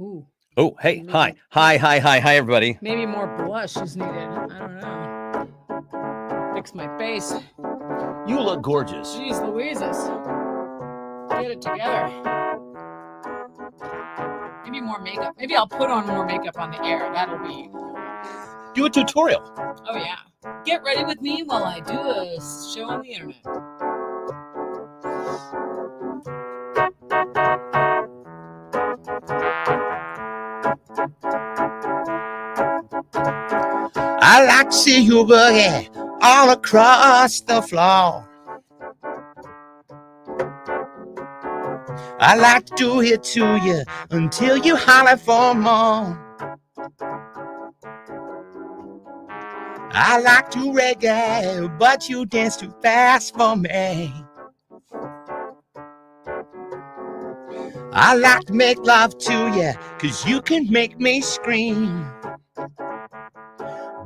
Ooh. Oh, hey, hi, everybody. Maybe more blush is needed. I don't know. Fix my face. You look gorgeous. Jeez Louises. Get it together. Maybe more makeup. Maybe I'll put on more makeup on the air. That'll be... Do a tutorial. Oh, yeah. Get ready with me while I do a show on the internet. I like to see you boogie all across the floor. I like to do it to you until you holler for more. I like to reggae, but you dance too fast for me. I like to make love to you, 'cause you can make me scream.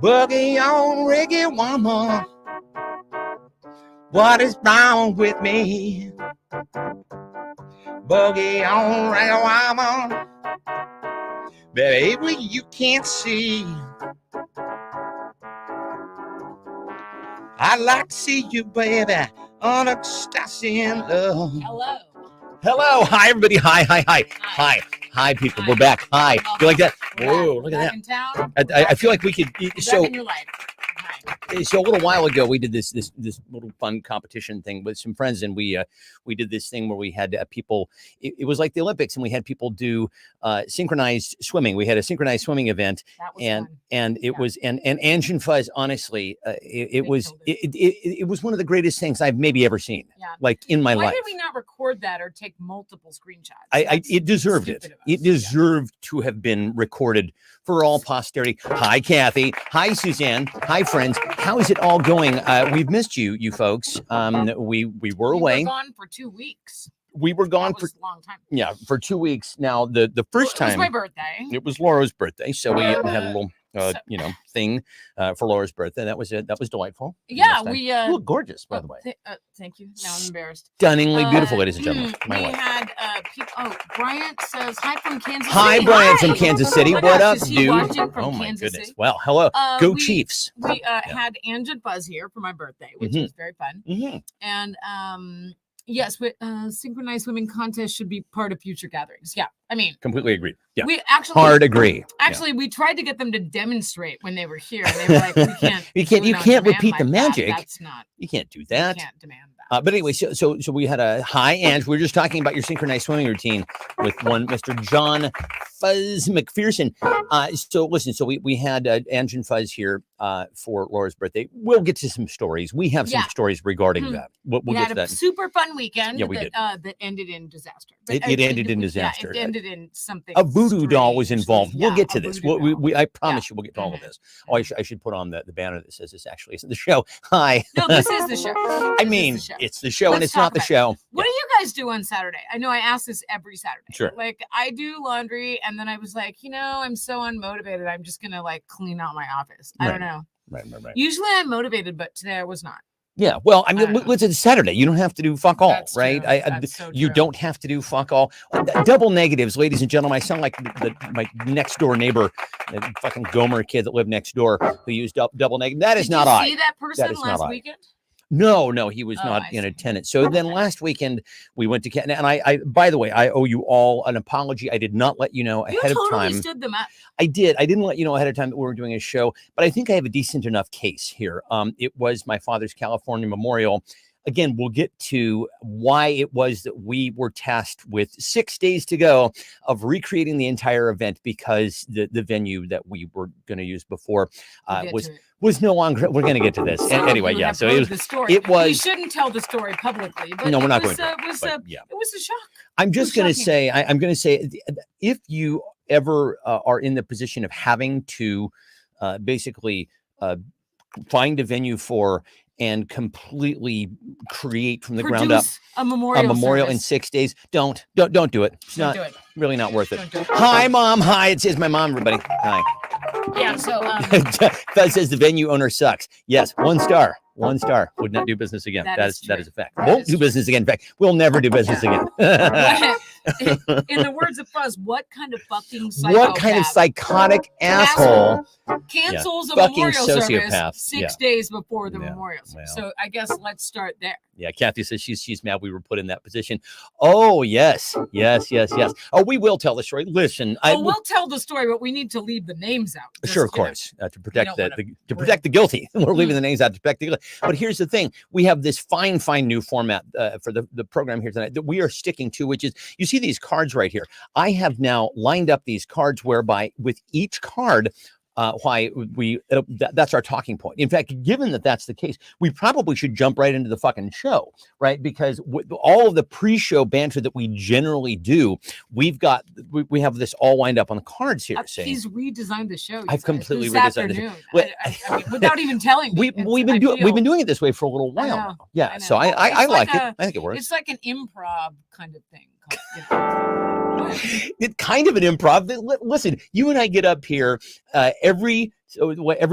Boogie on reggae woman, what is wrong with me? Boogie on reggae woman, baby, you can't see. I like to see you, baby, on ecstasy and love. Hello. Hello, hi, everybody. Hi, people. We're back. Hi. You like that? Whoa, look at that. In town. I feel like we could. So in your life. Hi. So a little while ago, we did this little fun competition thing with some friends, and we did this thing where we had people. It was like the Olympics, and we had people do synchronized swimming. We had a synchronized swimming event, That was and fun. and it was and Ange and Fuzz. Honestly, it was one of the greatest things I've maybe ever seen, Yeah. like in my Why life. did we not record that or take multiple screenshots? It deserved it. stupid of us. It deserved to have been recorded for all posterity. Hi, Kathy. Hi, Suzanne. Hi, friends. How is it all going? We've missed you folks. We were away. We were gone for 2 weeks. We were gone That was a long time. for 2 weeks. Now the first It was time my birthday. it was Laura's birthday, so we had a little So- thing for Laura's birthday. That was delightful. Yeah, Last time. we You look gorgeous, by the way. Thank you. Now I'm embarrassed. Stunningly beautiful, ladies and gentlemen. My we wife. had people. Oh, Bryant says hi from Kansas Hi, City. Brian from Kansas City. Oh my What gosh, up, is he dude? watching from Oh my Kansas goodness. City? Well, hello. Go we- Chiefs. We had Ange and Buzz here for my birthday, which Mhm. was very fun. Mhm. And yes, synchronized swimming contest should be part of future gatherings. Yeah, I mean, Completely agreed. Yeah. we actually Hard agree. Actually, we tried to get them to demonstrate when they were here. And they were like, "We can't. You can't- do it you on can't demand repeat like the that. magic. That's not. You can't do You that. can't demand that." But anyway, so we had a hi, Ange. We were just talking about your synchronized swimming routine with one Mr. John Fuzz McPherson. So listen, so we had Ange and Fuzz here for Laura's birthday. We'll get to some stories. We have some Yeah. stories regarding Mhm. that. We'll We get had to a that. super fun weekend Yeah, we that, did. that ended in disaster. But, It ended in disaster. Yeah, it ended in something. A voodoo doll was involved. strangely- We'll get to a this. voodoo doll. I promise you, we'll get to all of Mhm. this. Oh, I should put on the banner that says this actually isn't the show. Hi. No, this is the show. I This is mean, the show. it's the show and Let's it's not talk the about show. What do you guys do on Saturday? I know I ask this every Saturday. Sure. Like I do laundry, and then I was like, I'm so unmotivated. I'm just gonna like clean out my office. I don't know. Right. Usually I'm motivated, but today I was not. Yeah, well, I I mean, don't know. listen, it's Saturday. You don't have to do fuck all, That's right? true. That's so You true. don't have to do fuck all. Double negatives, ladies and gentlemen. I sound like my next door neighbor, the fucking Gomer kid that lived next door who used double negative. That is Did not you I. see that person is not last I. weekend? No, he was Oh, not I in see. attendance. So then last weekend we went to Canada, and I by the way, I owe you all an apology. I did not let you know You ahead of totally time. stood them up. I did. I didn't let you know ahead of time that we were doing a show, but I think I have a decent enough case here. It was my father's California memorial. Again, we'll get to why it was that we were tasked with 6 days to go of recreating the entire event because the venue that we were going to use before We'll get to it. was no longer. We're going to get to this So anyway. you Yeah. have So heard it was. the story. it We was- shouldn't tell the story publicly. But No, we're not was, going to, It was but yeah. it was a shock. I'm just was going to shocking. say. I'm going to say if you ever are in the position of having to basically find a venue for and completely create from the ground up Produce a memorial. a memorial in service. 6 days, don't do it. It's Don't not do it. really not worth it. Don't do it. Hi, Mom. Hi, it's my mom. Everybody. Hi. Yeah. So Fez says the venue owner sucks. Yes, 1 star. 1 star. Would not do business again. That That is is a fact. That Won't is do true. business again. In fact, we'll never do business again. In the words of Fuzz, what kind of fucking psychopath What kind of psychotic asshole? cancels a Fucking memorial service sociopath. 6 days before the Yeah. memorial service? Well. So I guess let's start there. Yeah, Kathy says she's mad we were put in that position. Oh, yes. Oh, we will tell the story. Listen, We'll tell the story, but we need to leave the names out. Just, sure, of you know, course, to protect don't to protect the guilty. We're leaving Mm. the names out to protect the guilty. But here's the thing: we have this fine new format for the program here tonight that we are sticking to, which is you see these cards right here. I have now lined up these cards whereby with each card. Why we that's our talking point. In fact, given that that's the case, we probably should jump right into the fucking show, right? Because with all of the pre-show banter that we generally do, we have this all lined up on the cards here. He's redesigned the show. I've completely this redesigned it. afternoon. Well, I mean, without even telling me. We've been doing it this way for a little while know, now. Yeah, I so know. I It's like like it. I think it works. It's like an improv kind of thing. It's kind of an improv. Listen, you and I get up here every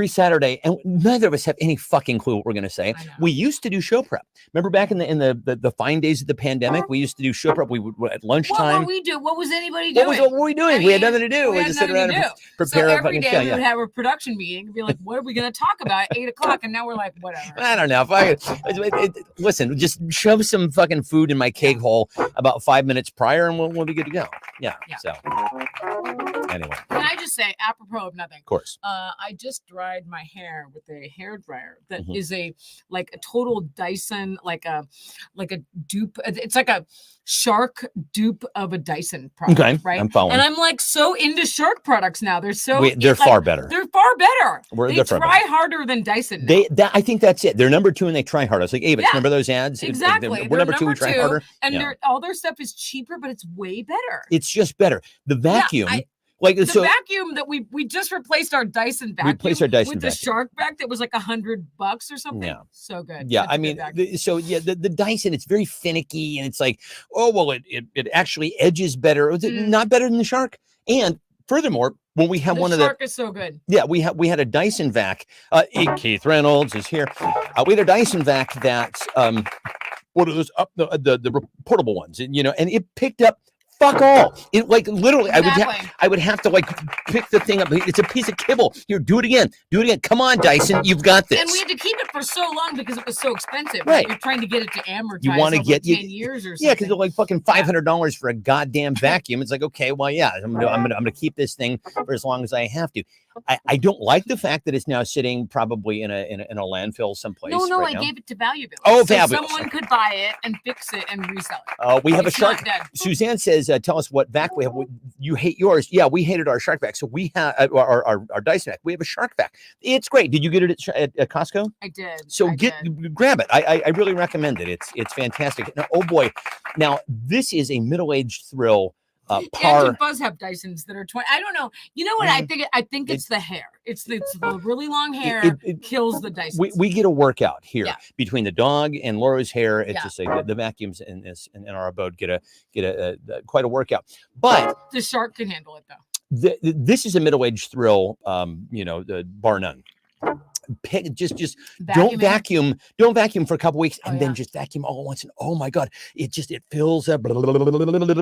Saturday, and neither of us have any fucking clue what we're going to say. We used to do show prep. Remember back in the fine days of the pandemic, we used to do show prep. We would at lunchtime. What were we doing? What was anybody doing? What were we doing? We had nothing to do. We just sit around and prepare so a every fucking day show. we Yeah. would have a production meeting and be like, what are we going to talk about at 8:00? And now we're like, whatever. I don't know. Listen, just shove some fucking food in my cake hole about 5 minutes prior, and we'll be good to go. Yeah. So anyway, Can I just say, apropos of nothing? of course. I just dried my hair with a hair dryer that Mhm. is a total Dyson, like a dupe. It's like a Shark dupe of a Dyson product, Okay, right? I'm following. And I'm like so into Shark products now. They're They're far better. They're far better. They They're far try better. harder than Dyson. Now. I think that's it. They're number 2 and they try harder. It's like Avis. Yeah, Remember those ads? exactly. We're They're number 2. We try harder. And Yeah. all their stuff is cheaper, but it's way better. It's just better. The vacuum, The so vacuum that we just replaced our Dyson vacuum. replaced our Dyson with the vacuum. Shark vac that was like $100 or something. Yeah. So good. Yeah, Such a I good mean, vacuum. the Dyson, it's very finicky, and it's like, oh well, it actually edges better. Is it not better than the Shark? And furthermore, when we have the one of Shark is so good. we had a Dyson vac. Keith Reynolds is here. We had a Dyson vac that what are those up the portable ones, and and it picked up fuck all. It like literally, Exactly. I would have to like pick the thing up. It's a piece of kibble. Here, do it again. Come on, Dyson, you've got this. And we had to keep it for so long because it was so expensive. Right. You're trying to get it to amortize. You want to over get 10 years or something. yeah, because they're like fucking $500 for a goddamn vacuum. It's like, okay, well, yeah, I'm gonna keep this thing for as long as I have to. I don't like the fact that it's now sitting probably in a landfill someplace. No, right I now. gave it to Value Bill. Oh, so Value Bill. someone could buy it and fix it and resell it. We have It's a Shark. not dead. Suzanne says, tell us what vac we have. You hate yours. Yeah, we hated our Shark vac. So we have our Dyson vac. We have a Shark vac. It's great. Did you get it at Costco? I did. So I grab it. I really recommend it. It's fantastic. Now, oh boy, now this is a middle-aged thrill. And Buzz have Dysons that are 20. I don't know. You know what I think? I think it's the hair. It's the really long hair it kills the Dysons. We get a workout here Yeah. between the dog and Laura's hair. It's Yeah. just like the vacuums in our abode get a quite a workout. But the Shark can handle it though. this is a middle-aged thrill. Bar none. Just don't Vacuuming. vacuum for a couple weeks and Oh, then yeah. just vacuum all at once. And oh my God, it fills up.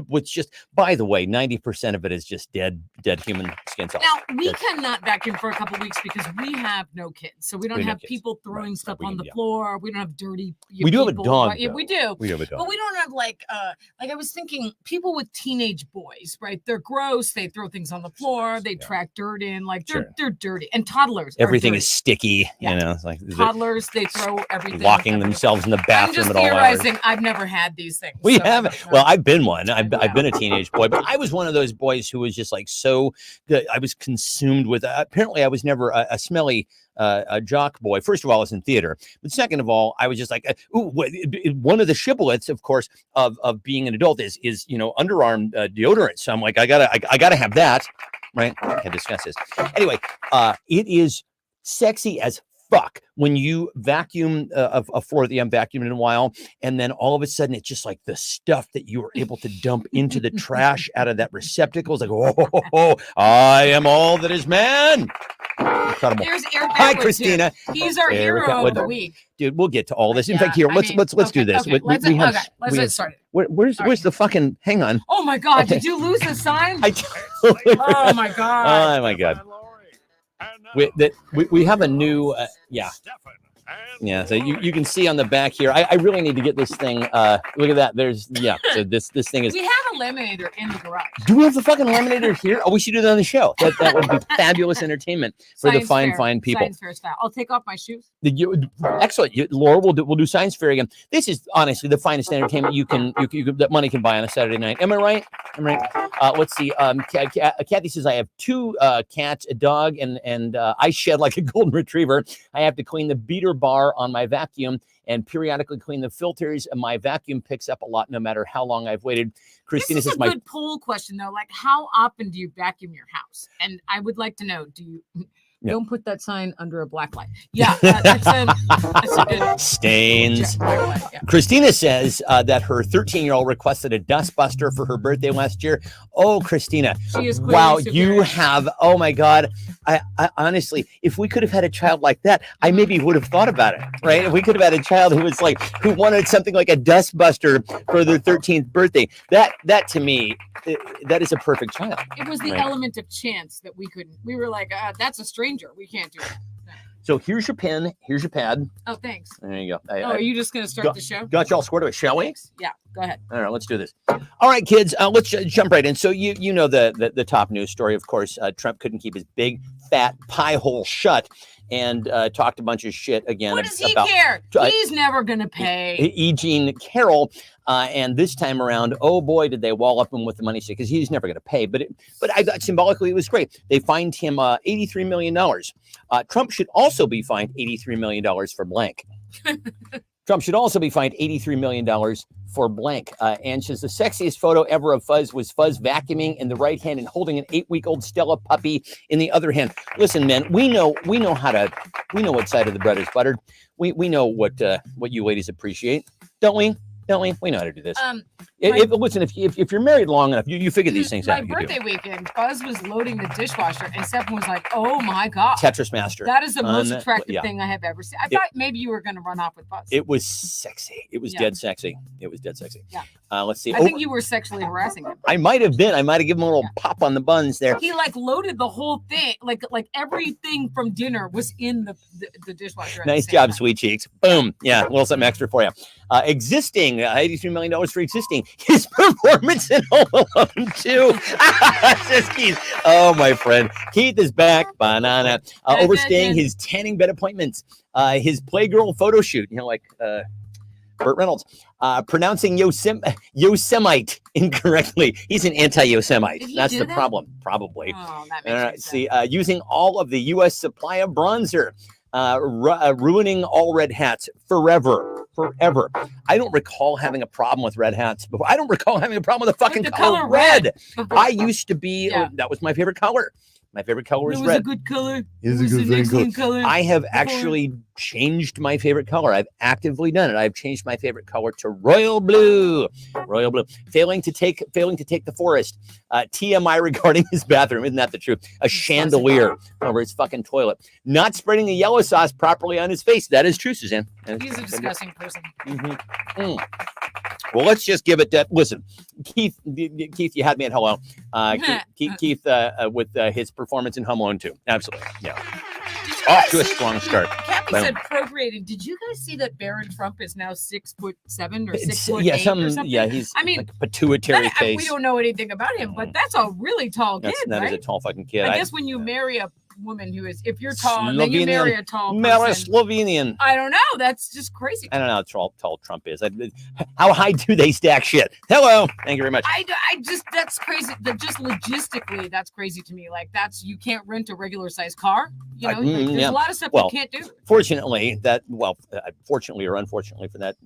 Which just, by the way, 90% of it is just dead human skin cells. Now we cannot vacuum for a couple weeks because we have no kids, so we don't We have no have kids. people throwing Right. stuff We on can- the yeah. floor. We don't have dirty. We do have a people, dog, right? Yeah, though. we do. We have a dog. But we don't have like I was thinking people with teenage boys, right? They're gross. They throw things on the floor. They Yeah. track dirt in. Like Sure. they're dirty. And toddlers. are Everything dirty. is sticky. Yeah. It's like Toddlers. They throw everything. locking everywhere. themselves in the I'm bathroom just at all hours. theorizing. I've never had these things. We so I haven't. don't know. Well, I've been one. I've Yeah. been a teenage boy, but I was one of those boys who was just like so good. I was consumed with. Apparently, I was never a smelly a jock boy. First of all, I was in theater, but second of all, I was just like, one of the shibboleths, of course, of being an adult is underarm deodorant. So I'm like, I gotta have that, right? I can discuss this anyway. It is sexy as fuck when you vacuum a floor that you haven't vacuumed in a while, and then all of a sudden it's just like the stuff that you were able to dump into the trash out of that receptacle is like, oh, I am all that is man. incredible. There's Eric Hi, Atwood, too. Christina. He's our Eric hero Atwood. of the week. Dude, we'll get to all this. In Yeah, fact, here, I let's mean, do okay, this. okay, let's get started. Where's All right. the fucking? Hang on. Oh my God! Okay. Did you lose the sign? I Oh my God! Oh my God. We have a new yeah. So you can see on the back here. I really need to get this thing. Look at that. There's So this thing is. We have a laminator in the garage. Do we have the fucking laminator here? Oh, we should do that on the show. That would be fabulous entertainment for the fine people. Science fair is foul. I'll take off my shoes. Excellent, Laura. We'll do science fair again. This is honestly the finest entertainment you can that money can buy on a Saturday night. Am I right? Let's see. Kathy says I have 2 cats, a dog, and I shed like a golden retriever. I have to clean the beater bar on my vacuum and periodically clean the filters. And my vacuum picks up a lot, no matter how long I've waited. Christina This is says a good poll question though. Like, how often do you vacuum your house? And I would like to know: do you? Yeah. Don't put that sign under a black light. Yeah, that's a good stains. black light, yeah. Christina says that her 13-year-old requested a dustbuster for her birthday last year. Oh, Christina. She is clearly Wow, superior. you have, oh my God. I honestly, if we could have had a child like that, I maybe would have thought about it, right? If we could have had a child who wanted something like a dustbuster for their 13th birthday, that to me, that is a perfect child. It was the Right. element of chance that we couldn't. We were like, that's a stranger. We can't do that. So here's your pen, here's your pad. Oh, thanks. There you go. Are you just going to start the show? Got you all squared away, shall we? Yeah, go ahead. All right, let's do this. All right, kids, let's jump right in. So you know the top news story, of course. Trump couldn't keep his big fat pie hole shut and talked a bunch of shit again. What does he about care? He's never going to pay. E. Jean Carroll. And this time around, oh boy, did they wall up him with the money because he's never going to pay. But I thought symbolically it was great. They fined him $83 million. Trump should also be fined $83 million for blank. Trump should also be fined $83 million for blank. And says the sexiest photo ever of Fuzz was Fuzz vacuuming in the right hand and holding an 8-week-old Stella puppy in the other hand. Listen, man, we know what side of the bread is buttered. We know what you ladies appreciate, don't we? We know how to do this. Listen, if you're married long enough, you figure these things out. My birthday weekend, Buzz was loading the dishwasher, and Stephen was like, "Oh my God, Tetris Master. That is the most attractive yeah. thing I have ever seen." I thought maybe you were going to run off with Buzz. It was sexy. It was dead sexy. Yeah. Let's see. I think you were sexually harassing him. I might have been. I might have given him a little pop on the buns there. He loaded the whole thing, like everything from dinner was in the dishwasher. Nice job, sweet cheeks. Boom. Yeah, a little something extra for you. Existing, $83 million for existing. His performance in Home Alone 2. Says Keith. Oh, my friend. Keith is back. Banana. Overstaying his tanning bed appointments. His Playgirl photo shoot. Like Burt Reynolds. Pronouncing Yosemite incorrectly. He's an anti-Yosemite. That's the problem. Probably. Oh, that makes See, using all of the U.S. supply of bronzer. Ruining all red hats forever. I don't recall having a problem with red hats before. I don't recall having a problem with the fucking color red. I used to be, that was my favorite color. My favorite color is red. It was a good color. It was an excellent color. I have actually changed my favorite color. I've actively done it. I've changed my favorite color to royal blue. Royal blue. Failing to take the forest. TMI regarding his bathroom. Isn't that the truth? A chandelier over his fucking toilet. Not spreading the yellow sauce properly on his face. That is true, Suzanne. He's a disgusting person. Well, let's just give it that. Listen, Keith, you had me at hello. Keith with his performance in Home Alone 2. Absolutely. Yeah. Off to a strong start. Kathy said procreating. Did you guys see that Barron Trump is now 6'7" or 6'8" yeah, or something? Yeah, he's like pituitary face. We don't know anything about him, but that's a really tall kid, That right? is a tall fucking kid. I guess when you marry a woman who is, if you're tall, and then you Slovenian. marry a tall Mara person. Slovenian. I don't know. That's just crazy. I don't know how tall Trump is. How high do they stack shit? Hello. Thank you very much. I just, that's crazy. Just logistically, that's crazy to me. Like, you can't rent a regular sized car. There's a lot of stuff you can't do. Fortunately fortunately or unfortunately for that,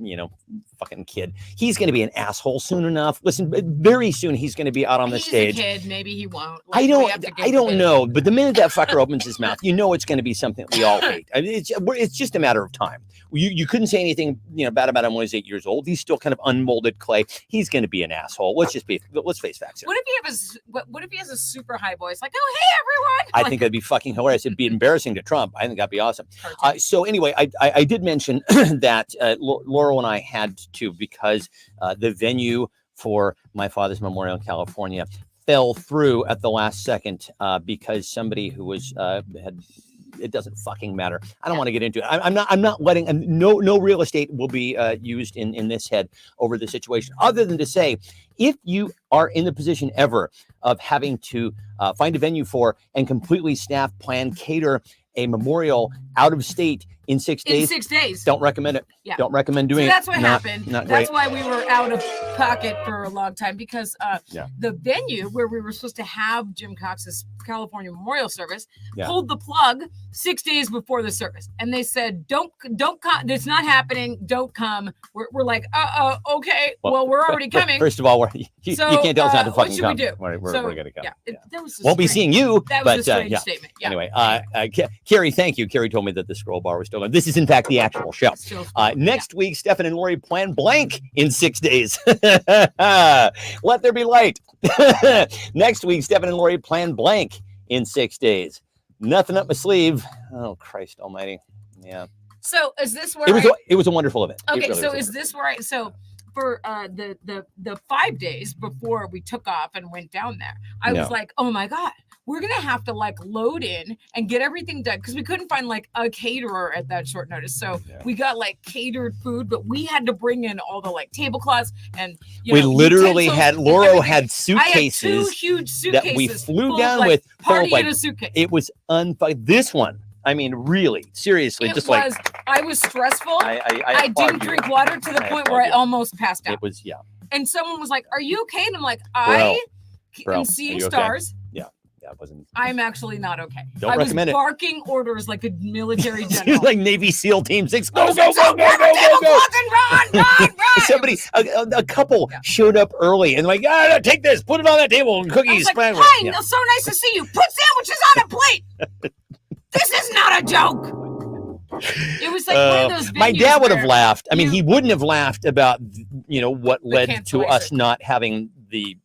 fucking kid, he's going to be an asshole soon enough. Listen, very soon he's going to be out on the stage. He's a kid. Maybe he won't. I don't know. But the minute that fucker opens his mouth, it's going to be something we all hate. I mean, it's just a matter of time. You couldn't say anything bad about him when he's 8 years old. He's still kind of unmolded clay. He's going to be an asshole. Let's face facts here. What if he has a super high voice, like, oh hey everyone? I think that'd be fucking hilarious. It'd be embarrassing to Trump. I think that'd be awesome. So anyway, I did mention that Laurel and I had to, because the venue for my father's memorial in California fell through at the last second because somebody who was it doesn't fucking matter. I don't want to get into it. I'm not letting no real estate will be used in this head over the situation, other than to say, if you are in the position ever of having to find a venue for and completely staff, plan, cater a memorial out of state in 6 days. In 6 days. Don't recommend it. Yeah. Don't recommend doing it. That's what happened. Not That's great. why we were out of pocket for a long time, because the venue where we were supposed to have Jim Cox's California memorial service pulled the plug 6 days before the service, and they said, "Don't come. It's not happening. Don't come." We're like, okay. Well, we're already coming. First of all, you can't tell us not to fucking come. What should we do? We're gonna come. That was won't be seeing you. That was but, a strange statement. Yeah. Anyway, Carrie, thank you. Carrie told me that the scroll bar was still on. This is in fact the actual show. Next week, Stefan and Lori plan blank in 6 days. Let there be light. Next week, Stefan and Lori plan blank in 6 days. Nothing up my sleeve. Oh, Christ almighty. Yeah. So is this where it was a wonderful event. Okay, really so is this where for the 5 days before we took off and went down there, I was like, oh my God, we're gonna have to like load in and get everything done, because we couldn't find like a caterer at that short notice. So we got like catered food, but we had to bring in all the like tablecloths and we literally had Lauro had suitcases. I had 2 huge suitcases that we flew down with. Party in a suitcase. It was this one. I mean, really, seriously, I was stressful. I didn't drink water to the point where I almost passed out. It was, And someone was like, "Are you okay?" And I'm like, I'm seeing stars. Okay? Yeah, it wasn't. I'm actually not okay. Don't recommend it. I was barking orders like a military general. Like Navy SEAL Team 6. Go, Run! Somebody, a couple showed up early and like, take this, put it on that table, and cookies. I was like, hi, so nice to see you. Put sandwiches on a plate. This is not a joke. It was like one of those venues. My dad would have laughed. I mean, he wouldn't have laughed about what led to us not having the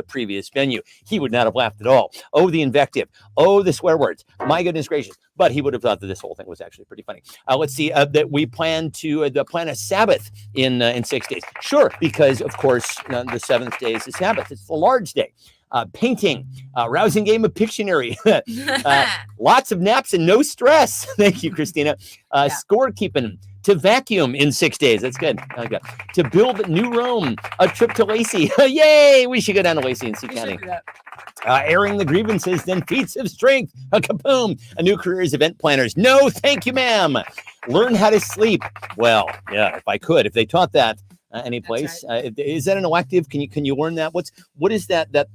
previous venue. He would not have laughed at all. Oh, the invective. Oh, the swear words. My goodness gracious. But he would have thought that this whole thing was actually pretty funny. Let's see that we plan to plan a Sabbath in 6 days. Sure, because of course the 7th day is the Sabbath. It's the Lord's Day. Painting, rousing game of Pictionary, lots of naps and no stress. Thank you, Christina. Scorekeeping, to vacuum in 6 days. That's good. I like that. To build New Rome, a trip to Lacey. Yay! We should go down to Lacey and see County. Airing the grievances, then feats of strength. A kaboom! A new careers event planners. No, thank you, ma'am. Learn how to sleep. Well, yeah, if I could, if they taught that. Any place is that an elective? Can you learn that? What is that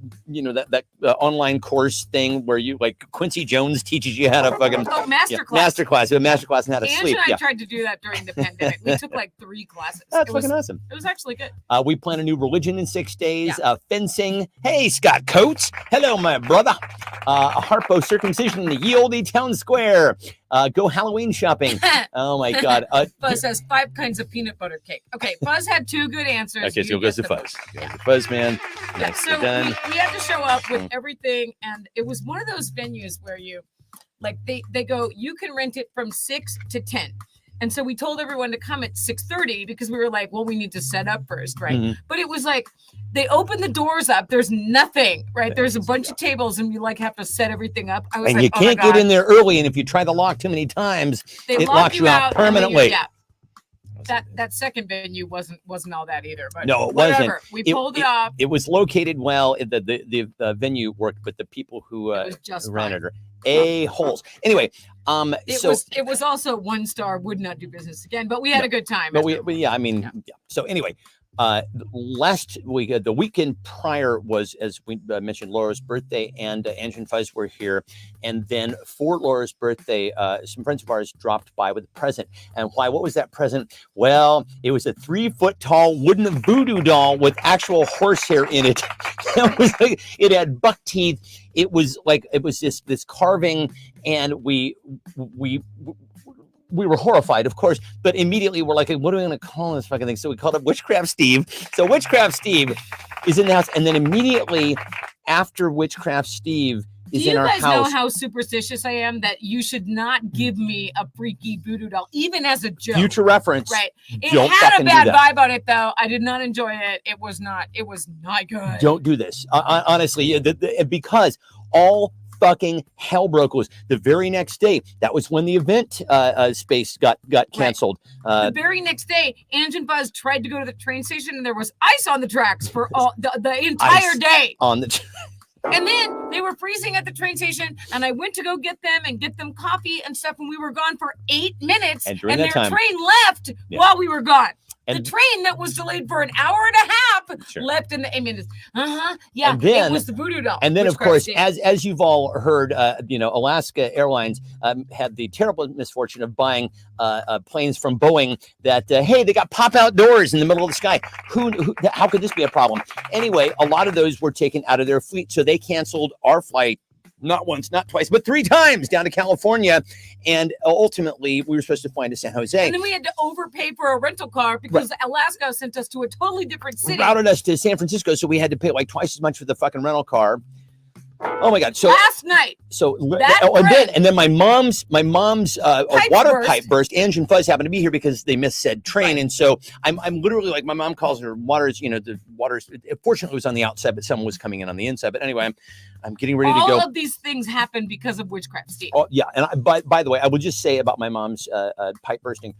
online course thing where you like Quincy Jones teaches you how to fucking masterclass on how to sleep. And I tried to do that during the pandemic. We took like 3 classes. That's fucking awesome. It was actually good. We plan a new religion in 6 days. Fencing. Hey, Scott Coates. Hello, my brother. A Harpo circumcision in the ye olde town square. Go Halloween shopping. Oh my God. Fuzz has 5 kinds of peanut butter cake. Okay, Fuzz had 2 good answers. Okay, so goes to Fuzz. Fuzz, man. Nice. So we had to show up with everything, and it was one of those venues where you, like, they go, you can rent it from 6 to 10. And so we told everyone to come at 6:30 because we were like, well, we need to set up first, right? Mm-hmm. But it was like, they open the doors up. There's nothing, right? There's a bunch of tables, and you like have to set everything up. I was and like, you can't get in there early. And if you try the lock too many times, it locks you out permanently. That second venue wasn't all that either. But no, it whatever. wasn't. We pulled it off. It was located well. The venue worked, but the people who ran it are a-holes. Anyway, it was also 1 star, would not do business again, but we had a good time. But So anyway, Last week, the weekend prior was, as we mentioned, Laura's birthday, and Angie and Fuzz were here. And then for Laura's birthday, some friends of ours dropped by with a present. And why? What was that present? Well, it was a 3-foot-tall wooden voodoo doll with actual horsehair in it. It was like, it had buck teeth. It was this carving, and we were horrified, of course, but immediately we're like, what are we going to call this fucking thing? So we called it Witchcraft Steve. So Witchcraft Steve is in the house. And then immediately after Witchcraft Steve is in our house. Do you guys know how superstitious I am that you should not give me a freaky voodoo doll, even as a joke? Future reference. Right. It Don't had a fucking do bad that. vibe on it, though. I did not enjoy it. It was not good. Don't do this. Honestly, because all fucking hell broke loose. The very next day, that was when the event space got canceled. The very next day, Ange and Buzz tried to go to the train station, and there was ice on the tracks for all the entire day. On the And then they were freezing at the train station, and I went to go get them and get them coffee and stuff, and we were gone for 8 minutes, And during their that time- train left while we were gone. And- the train that was delayed for an hour and a half Sure. left in the 8 minutes. Yeah, And then- it was the voodoo doll. And then, of Witchcraft course, Steve. as you've all heard, Alaska Airlines had the terrible misfortune of buying planes from Boeing that, hey, they got pop-out doors in the middle of the sky. How could this be a problem? Anyway, a lot of those were taken out of their fleet, so they canceled our flight. Not once, not twice, but 3 times down to California. And ultimately, we were supposed to fly to San Jose. And then we had to overpay for a rental car because Alaska sent us to a totally different city. Routed us to San Francisco, so we had to pay like twice as much for the fucking rental car. Oh my God! So last night, and then my mom's water burst. pipe burst. Ange and Fuzz happened to be here because they missed said train, and so I'm literally like, my mom calls her waters. The waters. Fortunately, it was on the outside, but someone was coming in on the inside. But anyway, I'm getting ready to go. All of these things happened because of Witchcraft Steve. Oh yeah, and by the way, I will just say about my mom's pipe bursting.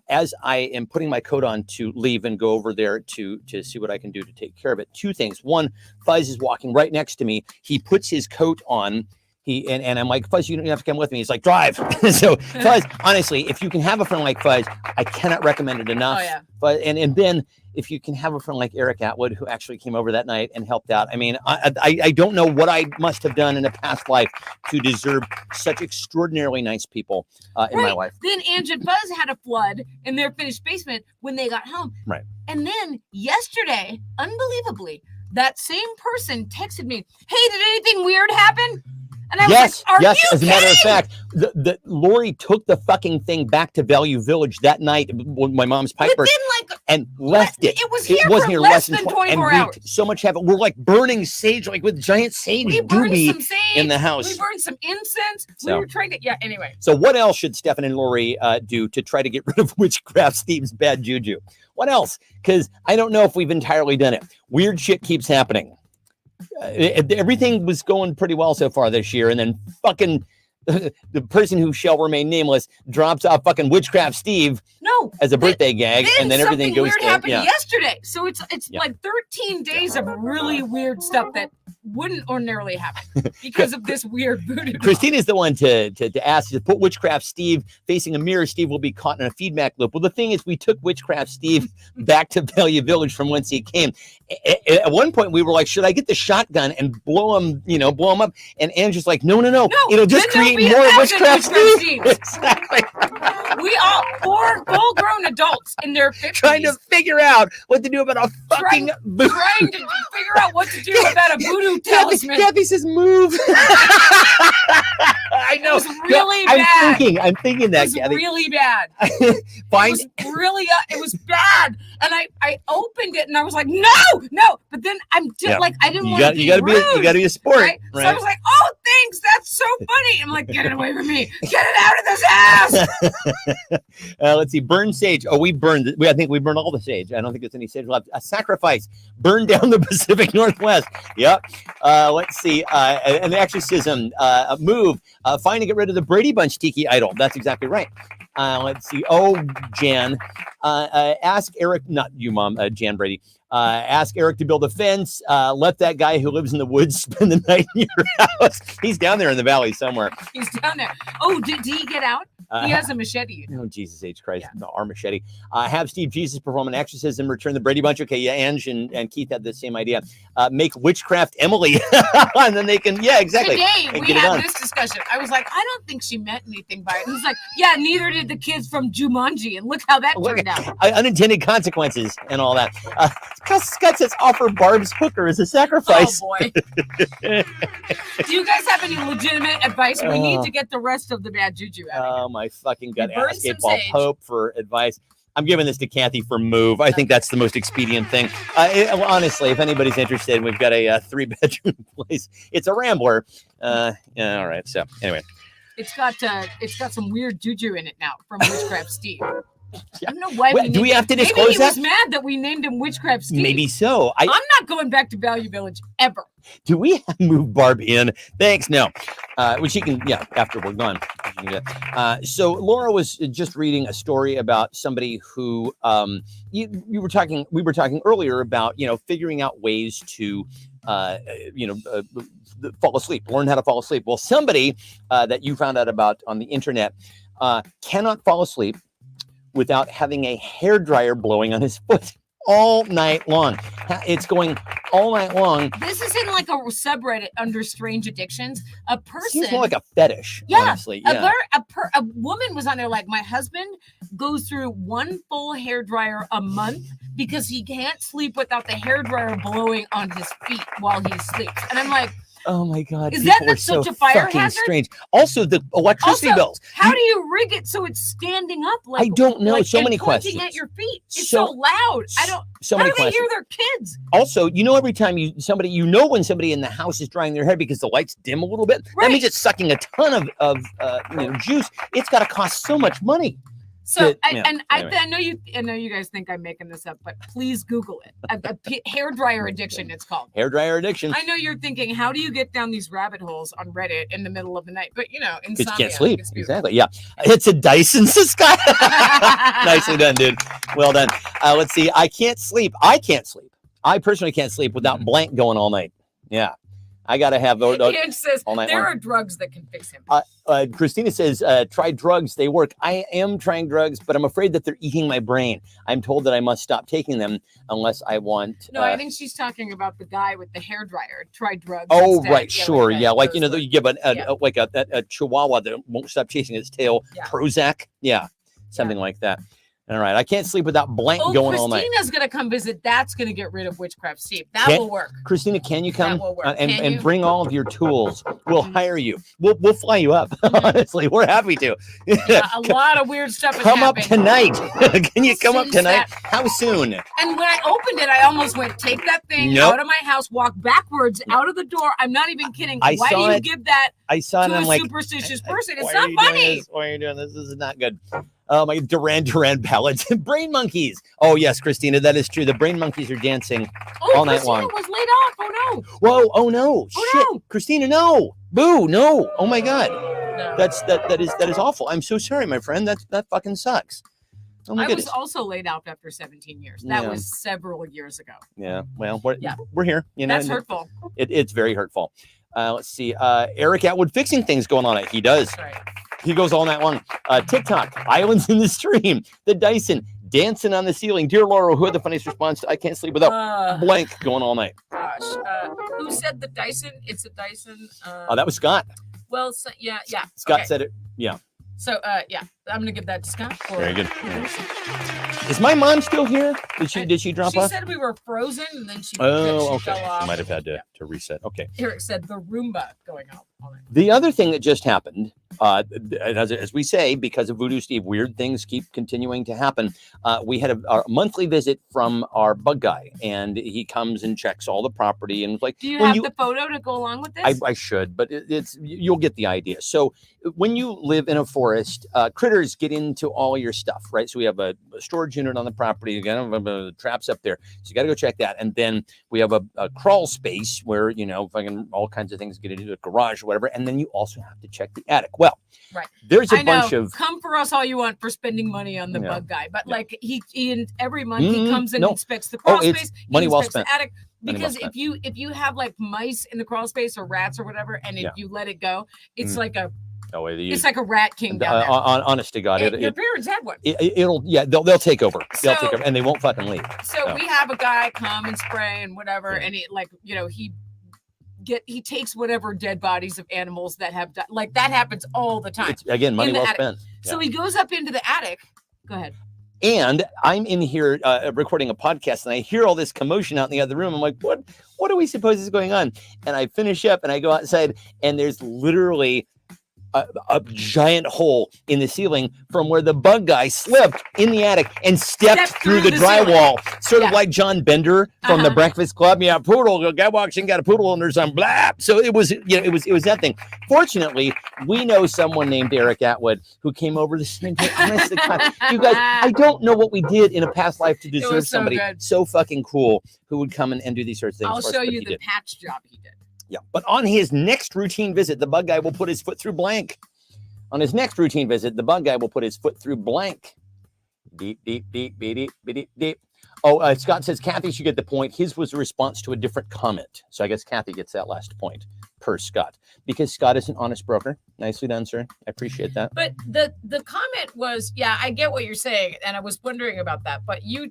As I am putting my coat on to leave and go over there to see what I can do to take care of it, 2 things. One, Fuzz is walking right next to me. He puts his coat on. And I'm like, Fuzz, you don't have to come with me. He's like, drive. So Fuzz, honestly, if you can have a friend like Fuzz, I cannot recommend it enough. Oh, yeah. But and then if you can have a friend like Eric Atwood, who actually came over that night and helped out. I mean, I don't know what I must have done in a past life to deserve such extraordinarily nice people in my life. Then Ange and Buzz had a flood in their finished basement when they got home. Right. And then yesterday, unbelievably, that same person texted me, "Hey, did anything weird happen?" And I was like, Are you as a matter of kidding? fact, the Lori took the fucking thing back to Value Village that night when my mom's pipe burst Within and left it. It was here wasn't for here less than 20 24 and hours. wreaked so much havoc. We're like burning sage, like with giant sage we burned doobie some sage in the house. We burned some incense. So- We were trying to, anyway. So what else should Stefan and Lori do to try to get rid of Witchcraft Steve's bad juju? What else? Because I don't know if we've entirely done it. Weird shit keeps happening. Everything was going pretty well so far this year, and then fucking the person who shall remain nameless drops off fucking Witchcraft Steve No. as a birthday gag, and then everything something goes weird to happened yeah. yesterday. So it's Yeah. like 13 days of really weird stuff that wouldn't ordinarily happen because of this weird voodoo. Christine is the one to ask to put Witchcraft Steve facing a mirror. Steve will be caught in a feedback loop. Well, the thing is, we took Witchcraft Steve back to Value Village from whence he came. At one point, we were like, "Should I get the shotgun and blow him up?" And Andrew's like, "No, it'll just then there'll create be more a Witchcraft thousand Steve." Witchcraft Exactly. We all 4 full-grown adults in their 50s Trying to figure out what to do about a fucking voodoo. trying to figure out what to do about a voodoo talisman. Kathy says, "Move." I know. It was really I'm bad. I'm thinking It that, was Kathy. really bad. Fine. It was really, it was bad. And I opened it and I was like, no. But then I'm just Yeah. like, I didn't You want got to be you got to be rude, you got to be a sport, right? So I was like, oh, thanks. That's so funny. I'm like, get it away from me. Get it out of this ass. Let's see. Burn sage. Oh, we burned. I think we burned all the sage. I don't think there's any sage left. A sacrifice. Burn down the Pacific Northwest. Yep. Let's see. An exorcism. A move. Find to get rid of the Brady Bunch tiki idol. That's exactly right. Let's see. Oh, Jan. Ask Eric. Not you, Mom. Jan Brady. Ask Eric to build a fence. Let that guy who lives in the woods spend the night in your house. He's down there in the valley somewhere. He's down there. Oh, did he get out? He has a machete. Oh, Jesus H. Christ. No, our machete. Have Steve Jesus perform an exorcism, return the Brady Bunch. Okay, yeah, Ange and Keith had the same idea. Make witchcraft Emily. And then they can, yeah, exactly. Today, And we get it had on. this discussion. I was like, I don't think she meant anything by it. He's like, yeah, neither did the kids from Jumanji. And look how that Look turned out. Unintended consequences and all that. Scott says offer Barb's hooker as a Oh, sacrifice. boy. Do you guys have any legitimate advice? We need to get the rest of the bad juju out of here. Oh, my fucking God. burn Ask some it Paul sage. Pope for advice. I'm giving this to Kathy for move. I think that's the most expedient thing. Honestly, if anybody's interested, we've got a 3-bedroom place. It's a Rambler. Yeah, all right. So anyway, It's got some weird juju in it now from Witchcraft Steve. Yeah. I don't know why. Wait, do we have to Maybe disclose he that? was mad that we named him Witchcraft Steve. Maybe so. I'm not going back to Value Village ever. Do we move Barb in? Thanks. No. Which she can, yeah, after we're gone. She can do that. So Laura was just reading a story about somebody who we were talking earlier about, figuring out ways to fall asleep, learn how to fall asleep. Well, somebody that you found out about on the internet cannot fall asleep without having a hairdryer blowing on his foot all night long. It's going all night long. This is in like a subreddit under strange addictions. A person, Seems more like a fetish, Yeah, honestly. Yeah. a woman was on there like, my husband goes through one full hairdryer a month because he can't sleep without the hairdryer blowing on his feet while he sleeps. And I'm like, Oh my God. Is that people not are so such a fire fucking hazard? strange. Also, the electricity Also, bills. how do you rig it so it's standing up? Like, I don't know. like, So and many pointing questions. at your feet. It's So- so loud. I don't. So How many do they questions. hear their kids? Also, every time when somebody in the house is drying their hair because the lights dim a little bit, that means Right. it's sucking a ton of juice. It's got to cost so much money. So Yeah, I anyway. know you guys think I'm making this up, but please Google it. Hair dryer addiction. It's called. Hairdryer addiction. I know you're thinking, how do you get down these rabbit holes on Reddit in the middle of the night? But Because insomnia. you can't sleep. it's beautiful. Exactly. Yeah. It's a Dyson, Scott. Nicely done, dude. Well done. Let's see. I can't sleep. I personally can't sleep without blank going all night. Yeah. I got to have those. Ian says all night there long. are drugs that can fix him. Christina says, try drugs. They work. I am trying drugs, but I'm afraid that they're eating my brain. I'm told that I must stop taking them unless I want. No, I think she's talking about the guy with the hair dryer. Try drugs. Oh, instead. right. Sure. Yeah. Like, those you give Yeah. a chihuahua that won't stop chasing its tail. Yeah. Prozac. Yeah. Something like that. All right. I can't sleep without blank going all night. Christina's gonna come visit. That's gonna get rid of Witchcraft Steve. That Can- will work. Christina, can you come will work. and Can you? bring all of your tools? We'll hire you. We'll fly you up. Honestly, we're happy to. Yeah, a lot of weird stuff is Come up happening. tonight. Can you come up Since tonight? that- How soon? And when I opened it, I almost went, take that thing Nope. out of my house, walk backwards out of the door. I'm not even kidding. I Why saw do you it. give that I saw it to and a I'm like, superstitious person? It's why not are you doing funny. this? Why are you doing this? This is not good. Oh my Duran Duran ballads. Brain monkeys. Oh yes, Christina, that is true. The brain monkeys are dancing Oh, all night Christina long. was laid off. Oh no. Whoa, oh no. Oh, Shit. no. Christina, no. Boo, no. Oh my God. No. That is awful. I'm so sorry, my friend. That fucking sucks. Oh my I goodness. was also laid off after 17 years. That Yeah. was several years ago. Yeah. Well, Yeah. we're here. That's and hurtful. it's very hurtful. Let's see. Eric Atwood fixing things going on. He does. That's right. He goes all night long. TikTok, Islands in the Stream, the Dyson, dancing on the ceiling. Dear Laura, who had the funniest response to I can't sleep without blank going all night? Gosh. Who said the Dyson? It's a Dyson. Oh, that was Scott. Well, so, yeah. Scott Okay. said it. Yeah. So, yeah, I'm gonna give that to Scott. For Very good. Is my mom still here? Did she drop She off? said we were frozen, and then she, Oh, she okay. fell off. She might have had to reset. Okay. Eric said the Roomba going out. All night. The other thing that just happened, as we say, because of Voodoo Steve, weird things keep continuing to happen. We had a monthly visit from our bug guy, and he comes and checks all the property. And it's like, Do you when have the photo to go along with this? I should, but you'll get the idea. So when you live in a forest, critters get into all your stuff, right? So we have a storage unit on the property. Again, the traps up there, so you got to go check that. And then we have a crawl space where fucking all kinds of things get into the garage or whatever. And then you also have to check the attic. Well, Right. There's a I know. bunch of Come for us all you want for spending money on the Yeah. bug guy, but Yeah. like he every month he Mhm. comes and No. inspects the crawl it's space. money he well inspects the attic. Money well Because spent. if you have like mice in the crawl space or rats or whatever, and if Yeah. you let it go, it's Mm. like No way. It's like a rat king down there. Honest to God, And your parents had one. it'll they'll take over. They'll take So- over, and they won't fucking leave. So Yeah. we have a guy come and spray and whatever, Yeah. and he like he takes whatever dead bodies of animals that have died. Like that happens all the time. It's again money In the well attic. spent. So he goes up into the attic. Go ahead. And I'm in here recording a podcast, and I hear all this commotion out in the other room. I'm like, what do we suppose is going on? And I finish up, and I go outside, and there's literally a giant hole in the ceiling from where the bug guy slipped in the attic and stepped through the drywall, sort of Yeah. like John Bender from the Uh-huh. Breakfast Club. Yeah, poodle. The guy walks in, got a poodle, and there's some blah. So it was that thing. Fortunately, we know someone named Eric Atwood who came over the same day. Honest to God, you guys, I don't know what we did in a past life to deserve was so somebody good. so fucking cool who would come and do these sorts of things. I'll for us, show but you he the did. patch job he did. Yeah, but on his next routine visit, the bug guy will put his foot through blank. On his next routine visit, the bug guy will put his foot through blank. Deep, deep, deep, deep, deep, deep, deep. Oh, Scott says Kathy should get the point. His was a response to a different comment. So I guess Kathy gets that last point per Scott, because Scott is an honest broker. Nicely done, sir. I appreciate that. But the comment was, yeah, I get what you're saying, and I was wondering about that. But you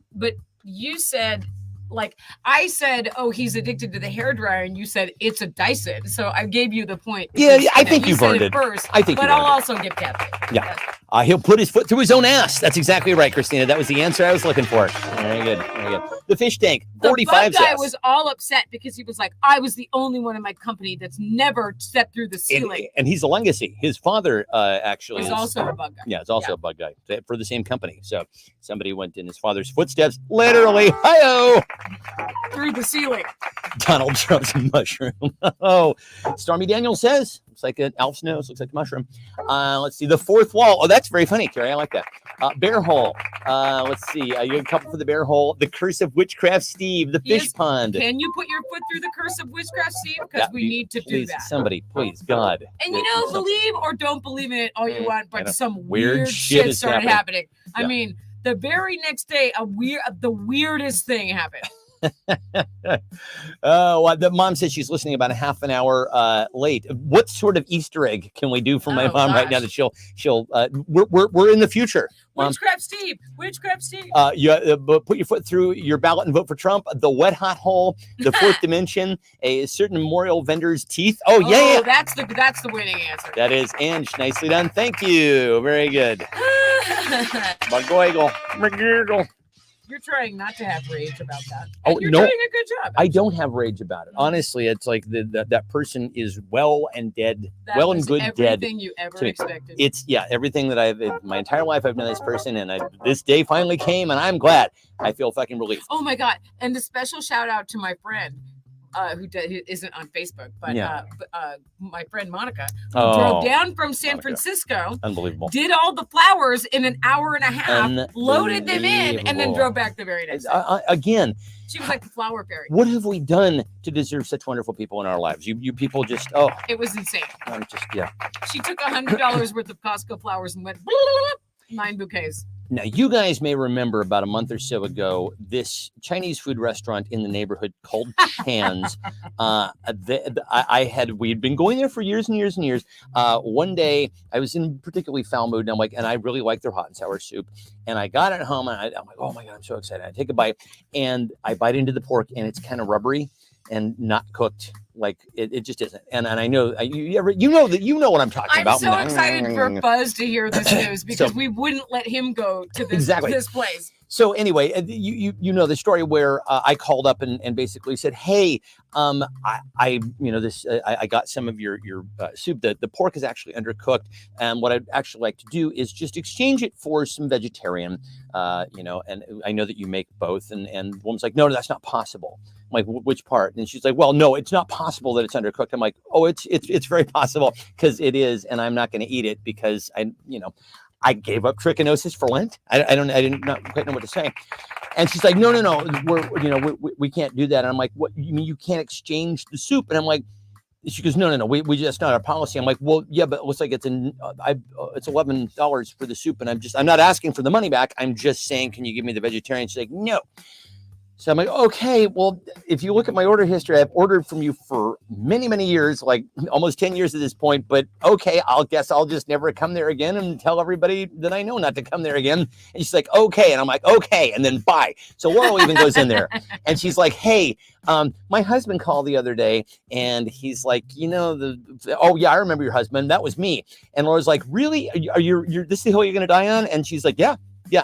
said, like, I said, oh, he's addicted to the hairdryer, and you said it's a Dyson. So I gave you the point. Yeah, because, I think you you've said earned it it. first. I think But you've I'll earned it. also give Kathy. Yeah. He'll put his foot through his own ass. That's exactly right, Christina. That was the answer I was looking for. Very good. Very good. The fish tank, The 45 bug guy cents. was all upset because he was like, I was the only one in my company that's never stepped through the ceiling. And he's a legacy. His father actually He's is also a bug guy. Yeah, it's also a bug guy for the same company. So somebody went in his father's footsteps, literally. Hi-oh! Through the ceiling. Donald Trump's mushroom. Oh, Stormy Daniel says, looks like an elf's nose, looks like a mushroom. Let's see, the fourth wall. Oh, that's very funny, Carrie. I like that. Bear hole. Let's see. You have a couple for the bear hole. The Curse of Witchcraft Steve, the fish Yes. pond. Can you put your foot through the curse of witchcraft, Steve? Because Yeah, we need to do Please, that. somebody, please, God. And you know, believe or don't believe in it all you want, I know. but some Weird weird shit shit is started happening. I Yeah. mean, the very next day, the weirdest thing happened. Well, the mom says she's listening about a half an hour late. What sort of Easter egg can we do for my Oh, mom right now gosh. that she'll we're in the future. Witchcraft Steve. Witchcraft Steve. But put your foot through your ballot and vote for Trump. The wet hot hole, the fourth dimension, a certain memorial vendor's teeth. Oh yeah, That's the winning answer. that is Ange. Nicely done. Thank you. Very good. McGurgle. You're trying not to have rage about that. Oh, And you're no. doing a good job. I don't have rage about it. Honestly, it's like that person is well and dead, That well and was good dead. everything you ever to me. expected. It's everything that my entire life I've known this person, and this day finally came, and I'm glad. I feel fucking relieved. Oh my god! And a special shout out to my friend, who isn't on Facebook, but Yeah. my friend Monica, who Oh, drove down from San Monica. Francisco, unbelievable. did all the flowers in an hour and a half, loaded them in, and then Unbelievable. drove back the very next day. Again, She was like the flower fairy. what have we done to deserve such wonderful people in our lives? You people just It was insane. I'm just yeah. She took $100 worth of Costco flowers and went 9 bouquets. Now, you guys may remember about a month or so ago, this Chinese food restaurant in the neighborhood called Chan's. We had been going there for years and years and years. One day, I was in particularly foul mood, and I really like their hot and sour soup. And I got it home, and I'm like, oh my God, I'm so excited. I take a bite, and I bite into the pork, and it's kind of rubbery and not cooked. Like it just isn't. And I know you know what I'm talking I'm about. so excited for Buzz to hear this news because we wouldn't let him go to this place. So anyway, you know the story where I called up and basically said, hey, I got some of your soup. The pork is actually undercooked, and what I'd actually like to do is just exchange it for some vegetarian. And I know that you make both. And the woman's like, no, that's not possible. I'm like, which part? And she's like, well, no, it's not possible that it's undercooked. I'm like, oh, it's very possible because it is, and I'm not going to eat it because I gave up trichinosis for Lent. I didn't quite know what to say. And she's like, no, we can't do that. And I'm like, what, you mean you can't exchange the soup? And I'm like, she goes, no, we just not our policy. I'm like, well, yeah, but it looks like it's $11 for the soup. And I'm not asking for the money back. I'm just saying, can you give me the vegetarian? She's like, no. So I'm like, okay, well, if you look at my order history, I've ordered from you for many, many years, like almost 10 years at this point. But okay, I'll just never come there again and tell everybody that I know not to come there again. And she's like, okay. And I'm like, okay. And then bye. So Laurel even goes in there and she's like, hey, my husband called the other day and he's like, oh yeah, I remember your husband. That was me. And Laura's like, really? Are you this is the hill you're going to die on? And she's like, yeah,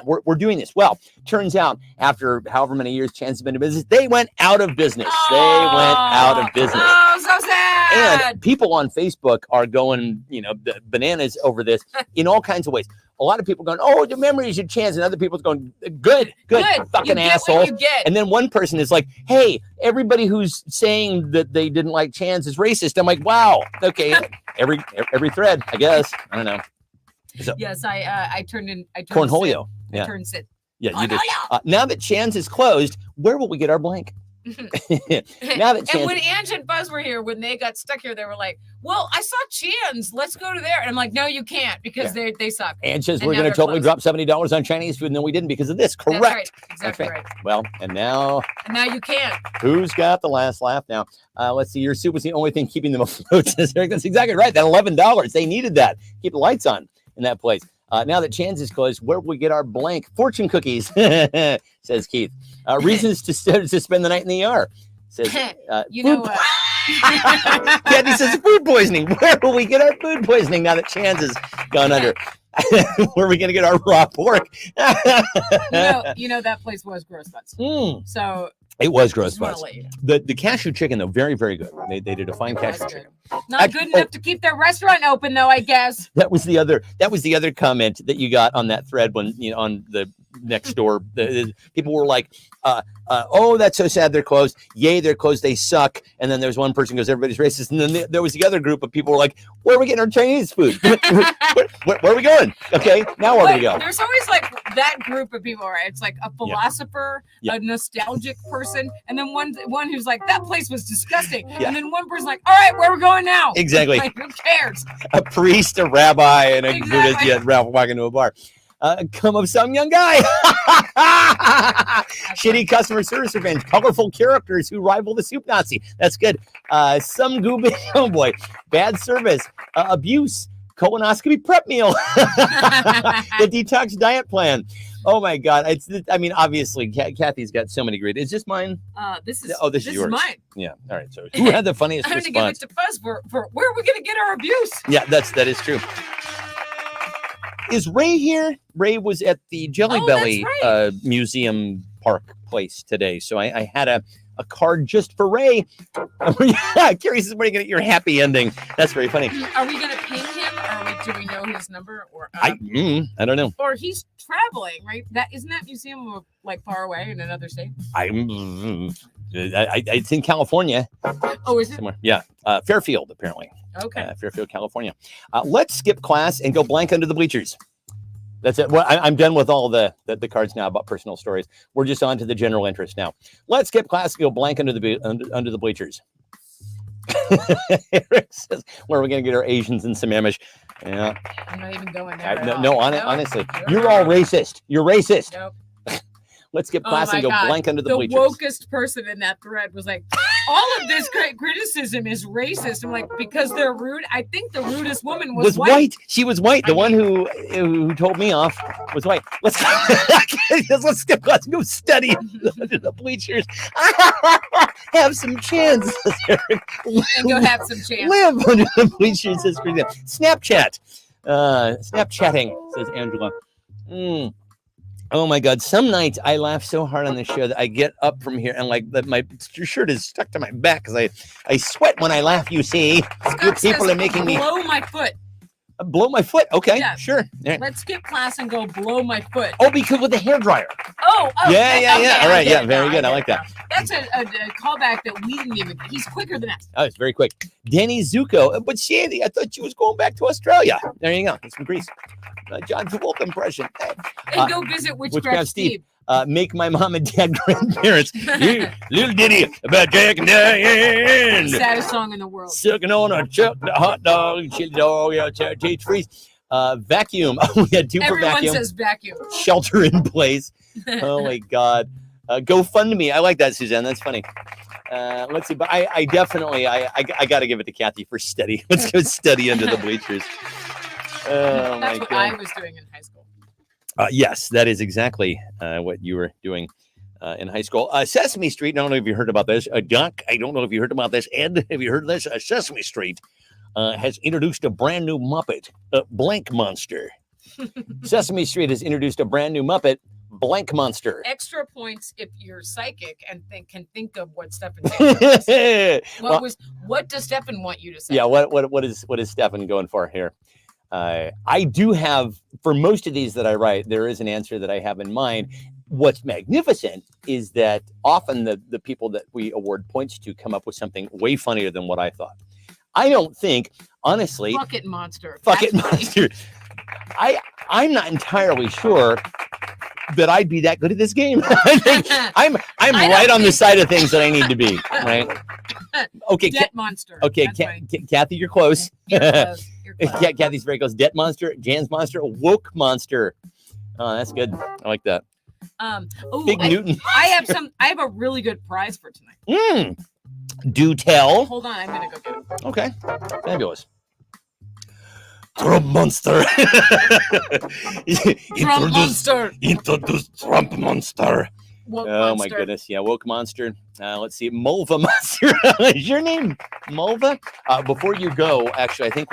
we're doing this. Well, turns out after however many years Chance has been in business, they went out of business. Oh, they went out of business. Oh, so sad. And people on Facebook are going, bananas over this in all kinds of ways. A lot of people going, oh, the memories of Chance, and other people's going, good, fucking assholes. And then one person is like, hey, everybody who's saying that they didn't like Chance is racist. I'm like, wow, okay, every thread, I guess. I don't know. So, yes, I turned in. I turned Cornholio. I turned sit. Yeah, you did. Now that Chan's is closed, where will we get our blank? Now that And when Ange and Buzz were here, when they got stuck here, they were like, well, I saw Chan's. Let's go to there. And I'm like, no, you can't because they suck. Ange says And we're now going to they're totally drop $70 on Chinese food. And then we didn't because of this. Correct. That's right. That's Exactly right. Well, and now you can't. who's got the last laugh now? Let's see. Your soup was the only thing keeping them afloat. That's exactly right. That $11. They needed that. Keep the lights on in that place. Now that Chan's is closed, where will we get our blank? Fortune cookies, says Keith. Reasons to spend the night in the ER, says Kathy says food poisoning. Where will we get our food poisoning now that Chan's is gone under? Where are we going to get our raw pork? That place was Gross Butts. So it was Gross just wanna Butts. let you know. The cashew chicken, though, very, very good. They did a fine cashew Was chicken. good. Not good enough to keep their restaurant open, though, I guess. That was the other comment that you got on that thread when on the next door. The people were like, oh, that's so sad they're closed. Yay, they're closed. They suck. And then there's one person who goes, everybody's racist. And then there was the other group of people who were like, where are we getting our Chinese food? where are we going? Okay, now where do we go? There's always like that group of people, right? It's like a philosopher, a nostalgic person, and then one who's like, that place was disgusting. Yeah. And then one person's like, all right, where are we going now? Exactly. Like, who cares? A priest, a rabbi, and a Exactly. Buddhist. Yeah, Ralph walking into a bar. Come of some young guy. Shitty customer service revenge. Colorful characters who rival the soup Nazi. That's good. Some gooby. Oh boy. Bad service. Abuse. Colonoscopy prep meal. The detox diet plan. Oh my God. Obviously, Kathy's got so many great. Is this mine? This is This is yours. mine. Yeah. All right. So who had the funniest I'm going to give response? it to Buzz for where are we going to get our abuse? Yeah, that is true. Is Ray here? Ray was at the Jelly Belly right. Museum Park place today. So I had a card just for Ray. Curious, when are you going to get your happy ending? That's very funny. Are we going to ping him, or do we know his number? Or I don't know. Or he's traveling, right? Isn't that museum like far away in another state? It's in California. Oh, is it? Somewhere. Yeah. Fairfield, apparently. Okay. Fairfield, California. Let's skip class and go blank under the bleachers. That's it. Well, I'm done with all the cards now about personal stories. We're just on to the general interest now. Let's skip class and go blank under the bleachers. Eric says, where are we going to get our Asians and some Amish? Yeah. I'm not even going there. Honestly, you're all racist. You're racist. Nope. Let's skip class and go blank under the bleachers. The wokest person in that thread was like, all of this criticism is racist. I'm like, because they're rude. I think the rudest woman was white. She was white. The one who told me off was white. Let's skip class and go study under the bleachers. Have some chance. And go have some chance. Live under the bleachers, says Christina. Snapchat. Snapchatting, says Angela. Oh my God. Some nights I laugh so hard on the show that I get up from here and like my shirt is stuck to my back because I sweat when I laugh, you see. You people are making me blow my foot. Blow my foot. Okay, Yeah. sure. Yeah. Let's skip class and go blow my foot. Oh, because with the hairdryer. Oh, Yeah. okay, All right. I Yeah, get it very now, good. I get like it that. now. That's a callback that we didn't even. He's quicker than us. Oh, it's very quick. Danny Zuko. But Shandy, I thought she was going back to Australia. There you go. It's from Greece. John Travolta impression. And go visit Witchcraft Steve. Make my mom and dad grandparents. You little ditty about Jack and Diane. Saddest song in the world. Sucking on a hot dog, chili dog, cage freeze. Vacuum. Oh, we had two for Everyone vacuum. says vacuum. Shelter in place. Oh my God. GoFundMe. I like that, Suzanne. That's funny. Let's see, but I definitely I got to give it to Kathy for steady. Let's go steady under the bleachers. Oh That's my what God. I was doing in high school. Yes, that is exactly what you were doing in high school. Sesame Street. I don't know if you heard about this. Doc, I don't know if you heard about this. Ed, have you heard of this? Sesame Street has introduced a brand new Muppet, Blank Monster. Sesame Street has introduced a brand new Muppet, Blank Monster. Extra points if you're psychic and can think of what Stefan said. What does Stefan want you to say? Yeah, what is Stefan going for here? I do have, for most of these that I write, there is an answer that I have in mind. What's magnificent is that often the people that we award points to come up with something way funnier than what I thought. I don't think, honestly, Fuck it, monster. Fuck it, That's funny. monster. I'm not entirely sure that I'd be that good at this game. I think I'm right on the side of things that I need to be. Right? Okay. Debt monster. Okay, That's right. Kathy, you're close. You're close. You're close. Kathy's very close. Debt monster, Jan's monster, woke monster. Oh, that's good. I like that. Big Newton. I have a really good prize for tonight. Do tell. Hold on, I'm gonna go get it. Okay. Fabulous. Trump monster. Trump monster. Introduce Trump monster. Woke Oh monster. my goodness. Yeah, woke monster. Let's see. Mulva monster. Is your name Mulva? Before you go, actually, I think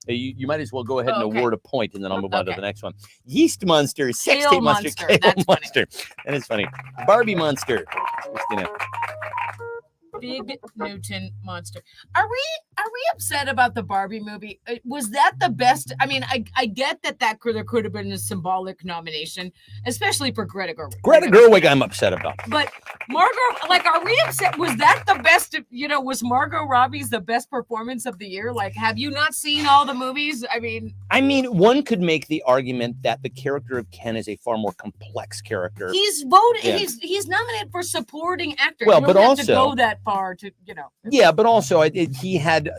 you might as well go ahead and Okay. award a point, and then I'll move on to Okay. the next one. Yeast monster, sex Kale tape monster, monster. kale That's funny. monster. That is funny. Barbie monster. Christina. Big Newton monster. Are we upset about the Barbie movie? Was that the best? I mean, I get that there could have been a symbolic nomination, especially for Greta Gerwig. Greta Gerwig, I'm upset about. But Margot, like, are we upset? Was that the best? Was Margot Robbie's the best performance of the year? Like, have you not seen all the movies? I mean, One could make the argument that the character of Ken is a far more complex character. he's voted. Yeah. He's nominated for supporting actor. Well, You don't but have to also- go that far to. Yeah, but also he had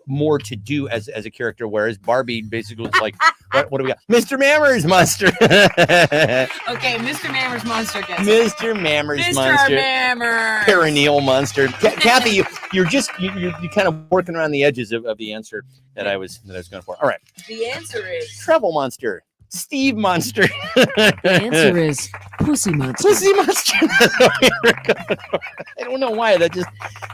more to do as a character, whereas Barbie basically was like, what do we got? Mr. Mammers monster. Okay, Mr. Mammers monster gets it. Mr. Mammers Mr. monster. Mammers. Perineal monster. Kathy, you're kind of working around the edges of the answer that I was going for. All right. The answer is Travel monster. Steve monster. The answer is Pussy Monster. Pussy monster. I don't know why.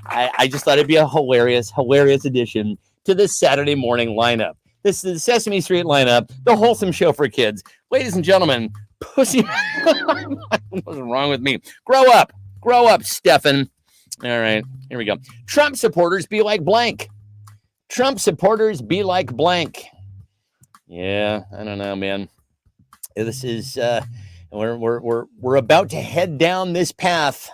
I just thought it'd be a hilarious addition to this Saturday morning lineup. This is the Sesame Street lineup, the wholesome show for kids. Ladies and gentlemen, Pussy. What's wrong with me? Grow up, Stefan. All right, here we go. Trump supporters be like blank. Trump supporters be like blank. Yeah, I don't know, man. This is we're about to head down this path.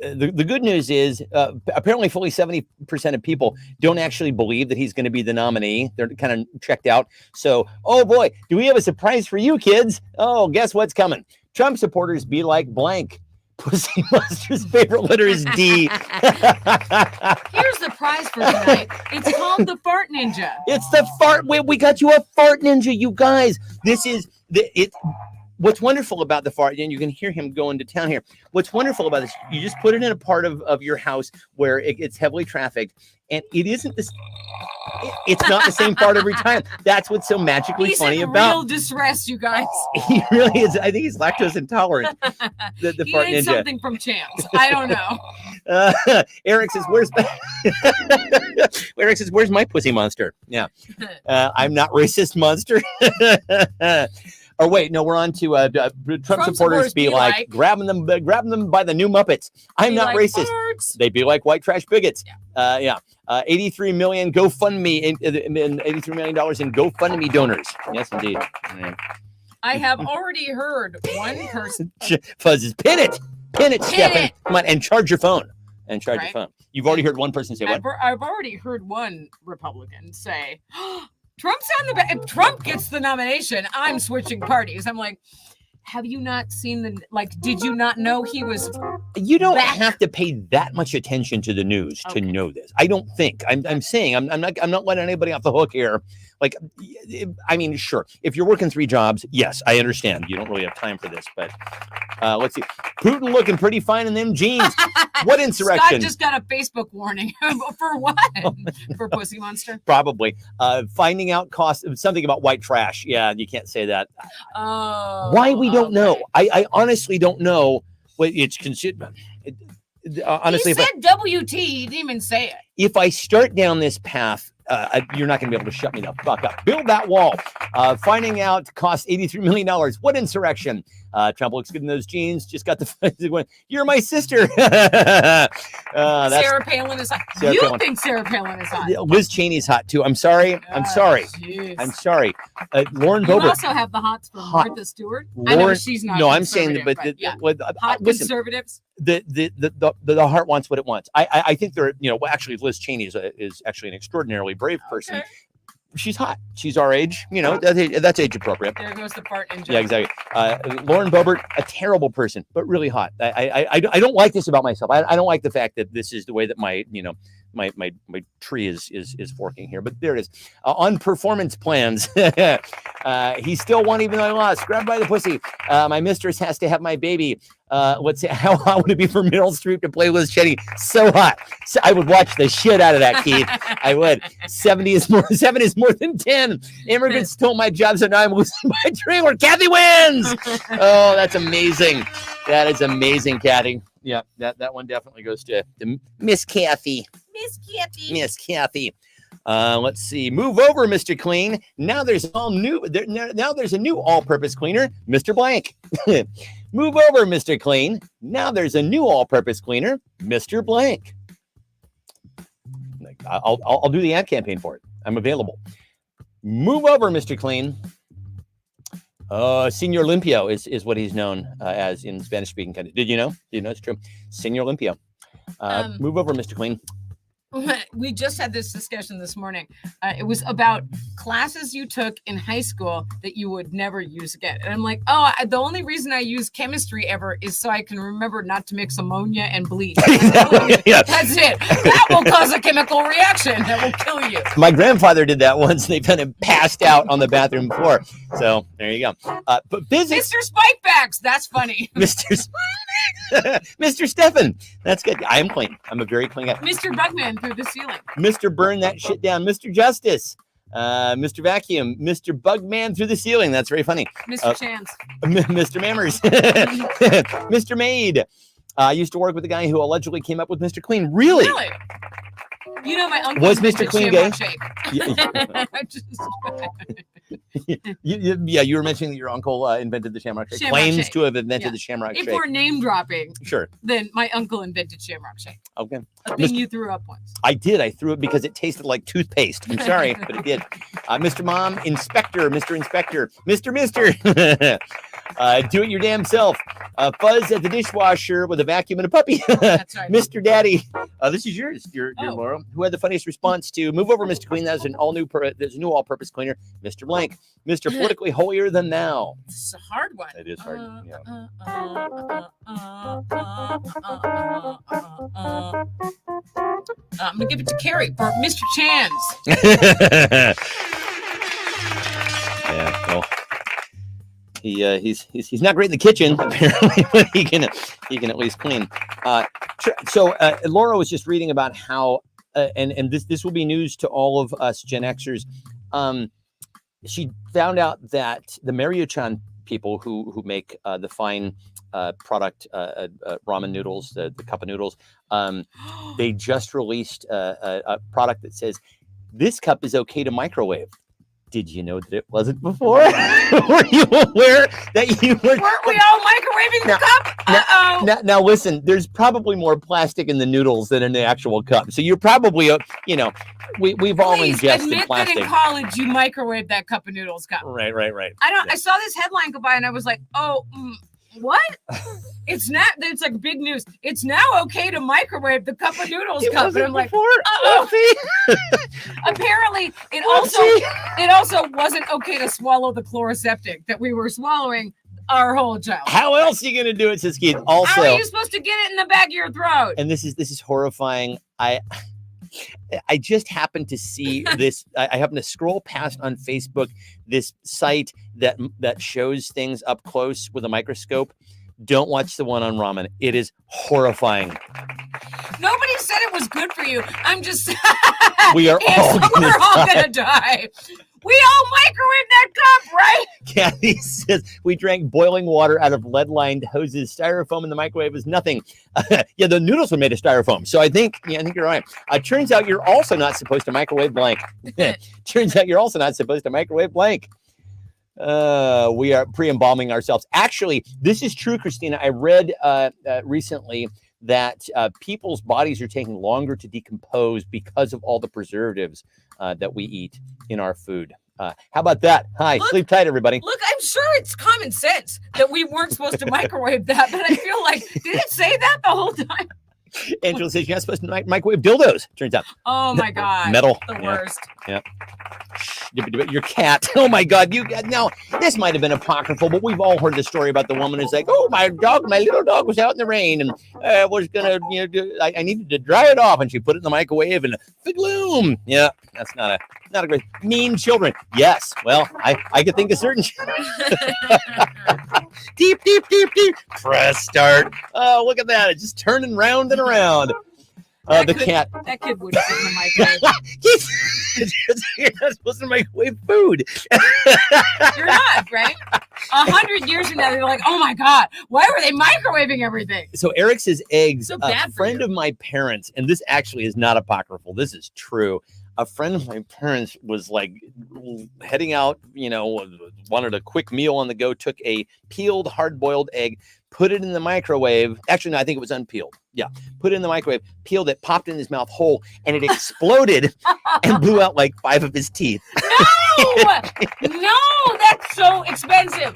The good news is apparently fully 70% of people don't actually believe that he's going to be the nominee. They're kind of checked out. So, oh boy, do we have a surprise for you kids? Oh, guess what's coming? Trump supporters be like blank. Pussy Monster's favorite letter is D. here's the prize for tonight. It's called the Fart Ninja. It's the fart. We got you a fart ninja, you guys. This is it. What's wonderful about the fart, and you can hear him going to town here. What's wonderful about this, you just put it in a part of your house where it's heavily trafficked, and it isn't this. It's not the same fart every time. That's what's so magically He's funny in about. real distress, you guys. He really is. I think he's lactose intolerant. The He fart ate ninja. something from Champs. I don't know. Eric says, Eric says, "Where's my pussy monster?" Yeah, I'm not racist monster. Or wait, no, we're on to Trump supporters be like grabbing them by the new Muppets. I'm Be not like racist. farts. They be like white trash bigots. Yeah. 83 million GoFundMe and $83 million in GoFundMe donors. Yes, indeed. Yeah. I have already heard one person. Fuzzes, pin it, Stefan. it. Come on, and charge your phone. Your Right. phone. You've already heard one person say what? I've already heard one Republican say, Trump's on the back. If Trump gets the nomination, I'm switching parties. I'm like, have you not seen did you not know he was? You don't back? have to pay that much attention to the news to Okay. know this. I don't think. I'm saying I'm not letting anybody off the hook here. Like, I mean, sure. If you're working 3 jobs, yes, I understand. You don't really have time for this, but let's see. Putin looking pretty fine in them jeans. What insurrection? Scott just got a Facebook warning. For what? For Pussy Monster? Probably. Finding out something about white trash. Yeah, you can't say that. Oh. Why we don't know. okay. I honestly don't know what it's considered. Honestly, he said WT. He didn't even say it. if I start down this path, you're not going to be able to shut me the fuck up. Build that wall. Finding out cost $83 million. What insurrection? Trump looks good in those jeans. Just got the one. You're my sister. That's, Sarah Palin is hot. Sarah You Palin. think Sarah Palin is hot? Liz Cheney's hot too. I'm sorry. I'm Oh, sorry. jeez. I'm sorry. Lauren You Boebert. also have the hots for Hot. Martha Stewart. I know Lauren, she's not. no, I'm saying that, conservative, but yeah. Hot listen, conservatives. the heart wants what it wants. I think they're, well, actually Liz Cheney is actually an extraordinarily brave person. Okay. She's hot. She's our age. That's age appropriate. There goes the part in Yeah, exactly. Lauren Boebert, a terrible person, but really hot. I don't like this about myself. I don't like the fact that this is the way that my tree is forking here. But there it is. On performance plans, he still won even though I lost. Grabbed by the pussy. My mistress has to have my baby. Let's see, how hot would it be for Meryl Streep to play Liz Cheney? So hot. So I would watch the shit out of that, Keith. I would. 7 is more than 10. Immigrants stole my job, so now I'm losing my dream where Kathy wins. Oh, that's amazing. That is amazing, Kathy. Yeah, that one definitely goes to Miss Kathy. Miss Kathy. Let's see. Move over, Mr. Clean. Now there's now there's a new all-purpose cleaner, Mr. Blank. Move over, Mr. Clean. Now there's a new all-purpose cleaner, Mr. Blank. I'll do the ad campaign for it. I'm available. Move over, Mr. Clean. Senor Limpio is what he's known as in Spanish-speaking countries. Did you know? It's true. Senor Limpio. Move over, Mr. Clean. We just had this discussion this morning. It was about classes you took in high school that you would never use again. And I'm like, the only reason I use chemistry ever is so I can remember not to mix ammonia and bleach. Yeah. That's it. That will cause a chemical reaction that will kill you. My grandfather did that once. They found him passed out on the bathroom floor. So there you go. But physics, Mr. Spikebacks. That's funny. Mr. Stefan. That's good. I am clean. I'm a very clean guy. Mr. Bugman through the ceiling. Mr. Burn that shit down. Mr. Justice. Mr. Vacuum. Mr. Bugman through the ceiling. That's very funny. Mr. Chance. Mr. Mammers. Mr. Maid. I used to work with a guy who allegedly came up with Mr. Clean. Really? Really? You know, my uncle Was Mr. invented Clean Shamrock gay? Shake. You were mentioning that your uncle invented the Shamrock Shake. Shamrock Claims Shake. to have invented Yeah. the Shamrock If Shake. we're name dropping, Sure. then my uncle invented Shamrock Shake. Okay. A thing you threw up once. I did. I threw it because it tasted like toothpaste. I'm sorry, but it did. Mr. Mom, Inspector, Mr. Inspector, Mr. Do it your damn self. Fuzz at the dishwasher with a vacuum and a puppy. That's right. Mr. Daddy. This is yours, dear Oh. Laura. Who had the funniest response to move over, Mr. Clean? That's an there's a new all-purpose cleaner, Mr. Blank. Mr. Politically holier than thou. This is a hard one. It is hard. Yeah. I'm gonna give it to Carrie for Mr. Chance. Yeah, well, he's not great in the kitchen apparently, but he can at least clean. So Laura was just reading about how and this will be news to all of us Gen Xers. She found out that the Maruchan people who make the fine product ramen noodles, the cup of noodles, they just released a product that says this cup is okay to microwave. Did you know that it wasn't before? Were you aware that you were? Weren't we all microwaving the cup? Now listen, there's probably more plastic in the noodles than in the actual cup. So you're probably, we've all Please ingested admit plastic. that in college you microwaved that cup of noodles cup. Right. I saw this headline go by and I was like, what? It's like big news. It's now okay to microwave the cup of noodles cup. And I'm like, apparently it also wasn't okay to swallow the chloroseptic that we were swallowing our whole childhood. How else are you going to do it, says Keith? Also, how are you supposed to get it in the back of your throat? and this is horrifying. I just happened to see this. I happened to scroll past on Facebook this site that shows things up close with a microscope. Don't watch the one on ramen. It is horrifying. Nobody said it was good for you. I'm just. We are all gonna die. We all microwave that cup, right? Kathy says we drank boiling water out of lead-lined hoses. Styrofoam in the microwave is nothing. Yeah, the noodles were made of styrofoam. So I think you're right. Turns out you're also not supposed to microwave blank. Turns out you're also not supposed to microwave blank. We are pre-embalming ourselves. Actually, this is true, Christina. I read recently that people's bodies are taking longer to decompose because of all the preservatives that we eat in our food. How about that? Hi, Look, sleep tight, everybody. Look, I'm sure it's common sense that we weren't supposed to microwave that, but I feel like, did it say that the whole time? Angela says you're not supposed to microwave dildos, turns out. Oh my God. Metal. The Yeah. worst. Yeah. Your cat. Oh my God. Now, this might have been apocryphal, but we've all heard the story about the woman who's like, oh, my little dog was out in the rain and was going to, I needed to dry it off. And she put it in the microwave and gloom. Yeah, that's not a great, mean children. Yes. Well, I could think of certain. Deep. Press start. Oh, look at that. It's just turning round and around. Cat. That kid would fit in the microwave. You're not supposed to microwave food. You're not, right? 100 years from now, they're like, oh my God, why were they microwaving everything? So Eric says eggs. So A bad for friend you. of my parents, and this actually is not apocryphal. This is true. A friend of my parents was like heading out, wanted a quick meal on the go, took a peeled hard-boiled egg, put it in the microwave. Actually, no, I think it was unpeeled. Yeah. Put it in the microwave, peeled it, popped in his mouth whole, and it exploded and blew out like 5 of his teeth. No, that's so expensive.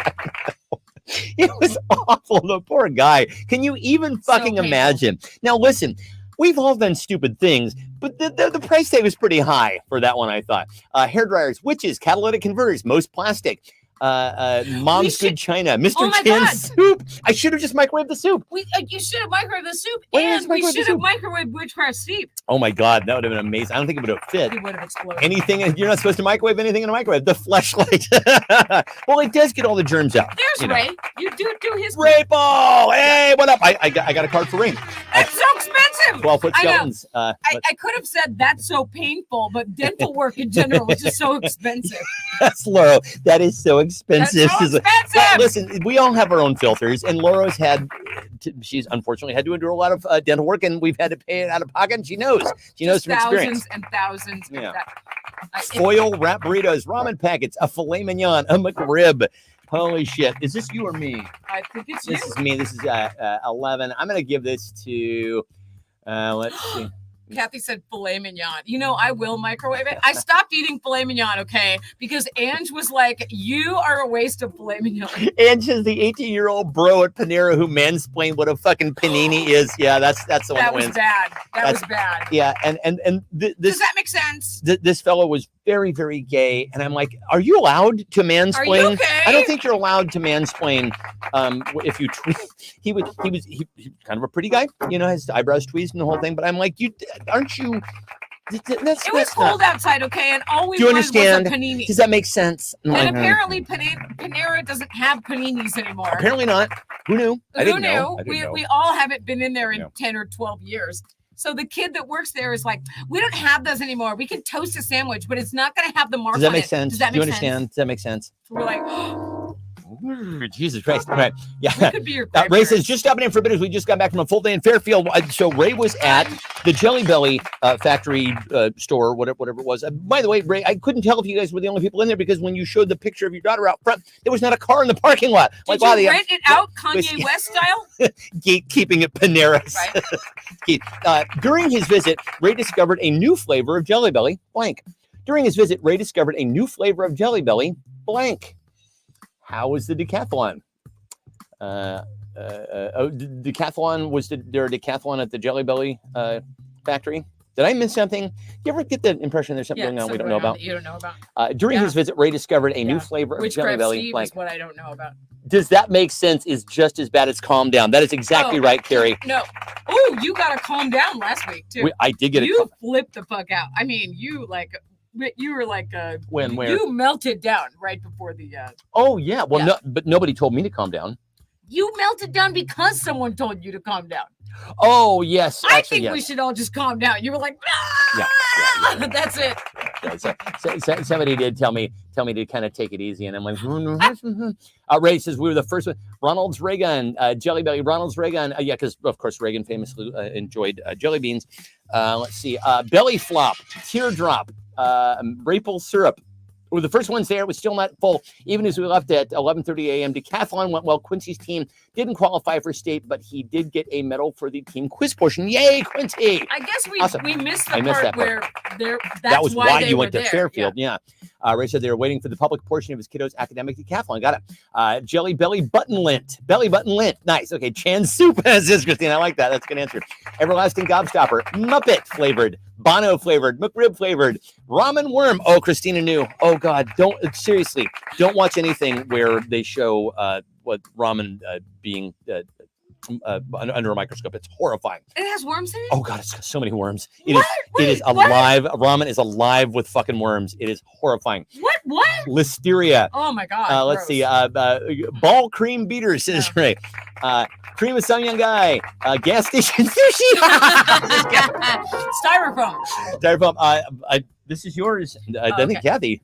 It was awful. The poor guy. Can you even fucking painful. imagine? Now, listen, we've all done stupid things, but the price tag was pretty high for that one, I thought. Hair dryers, witches, catalytic converters, most plastic. Mom's Good China, Mr. Oh my Chan God. soup. I should have just microwaved the soup. You should have microwaved the soup, Why didn't I and we microwave the should have soup? microwaved witchcraft soup. Oh my God, that would have been amazing. I don't think it would have fit. It would have exploded. Anything, you're not supposed to microwave anything in a microwave. The fleshlight. Well, it does get all the germs out. There's Ray. You do his. Ray Ball. Hey, what up? I got a card for Ray. That's so expensive. 12-foot I know. skeletons. I could have said that's so painful, but dental work in general is just so expensive. That's Lauro. That is so expensive. That's so expensive. Well, listen, we all have our own filters, and Laura's she's unfortunately had to endure a lot of dental work, and we've had to pay it out of pocket, and she knows. She knows from experience. Thousands and thousands. Yeah. If Foil wrap burritos, ramen packets, a filet mignon, a McRib. Holy shit. Is this you or me? I think it's you. This is me. This is 11. I'm going to give this to, let's see. Kathy said filet mignon. I will microwave it. I stopped eating filet mignon, okay? Because Ange was like, you are a waste of filet mignon. Ange is the 18-year-old bro at Panera who mansplained what a fucking panini is. Yeah, that's the one That that was wins. bad. That was bad. Yeah, and Does this that make sense? this fellow was very, very gay, and I'm like, are you allowed to mansplain? Are you okay? I don't think you're allowed to mansplain. If you tweet, he was kind of a pretty guy, his eyebrows tweezed and the whole thing. But I'm like, aren't you? It was cold outside, okay, and all we Do you wanted understand? was a panini. Does that make sense? I'm like, And apparently Panera doesn't have paninis anymore. apparently not. Who knew? I Who didn't knew? know. I didn't know. We all haven't been in there in Yeah. 10 or 12 years. So the kid that works there is like, we don't have those anymore. We can toast a sandwich, but it's not going to have the mark Does that on make it. sense? Does that Do you make understand? sense? Does that make sense? We're like, Jesus Christ! All right, yeah. we could be your Ray grandparents. says, just stopping in for a bit as we just got back from a full day in Fairfield. So Ray was at the Jelly Belly factory store, whatever it was. By the way, Ray, I couldn't tell if you guys were the only people in there because when you showed the picture of your daughter out front, there was not a car in the parking lot. Did wow, you they rent it out Kanye yeah. West style? gatekeeping at Panera's. Right. During his visit, Ray discovered a new flavor of Jelly Belly, blank. During his visit, Ray discovered a new flavor of Jelly Belly, blank. How was the decathlon? Decathlon, was there a decathlon at the Jelly Belly factory? Did I miss something? You ever get the impression there's something going on we don't know about? You don't know about. During Yeah. his visit, Ray discovered a new Yeah. flavor of Jelly Witchcraft Belly, Steve blank. is what I don't know about. Does that make sense? Is just as bad as calm down. That is exactly Oh, right, Carrie. No. Oh, you got to calm down last week too. I did get You flipped the fuck out. I mean, you were like When, where? you melted down right before the. Oh yeah. Well, Yeah. no, but nobody told me to calm down. You melted down because someone told you to calm down. Oh yes. I Actually, think yes. we should all just calm down. You were like, Yeah, yeah. That's it. Yeah, somebody did tell me to kind of take it easy, and I'm like, Ray says we were the first one. Ronald's Reagan, Jelly Belly, Ronald's Reagan, yeah, because of course Reagan famously enjoyed jelly beans. Let's see, belly flop, teardrop, maple syrup. We were the first ones there. It was still not full, even as we left at 11:30 a.m. Decathlon went well. Quincy's team didn't qualify for state, but he did get a medal for the team quiz portion. Yay, Quincy! I guess we Awesome. we missed the I missed part that part. where there. That's That was why they you were went to there. Fairfield. Yeah. Ray said they were waiting for the public portion of his kiddo's academic decathlon. Got it. Jelly Belly Button Lint. Belly Button Lint. Nice. Okay. Chan Soup says Christine. I like that. That's a good answer. Everlasting Gobstopper. Muppet flavored. Bono flavored. McRib flavored. Ramen Worm. Oh, Christina knew. Oh, God. Seriously, don't watch anything where they show what ramen being under a microscope. It's horrifying. It has worms in it. Oh God, it's got so many worms. It What? is Wait, what? alive. Ramen is alive with fucking worms. It is horrifying. What? Listeria. Oh my god. Let's see. Ball cream beater says Ray. Cream of some young guy. Gas station sushi. Styrofoam. Styrofoam. This is yours. I think okay. Kathy.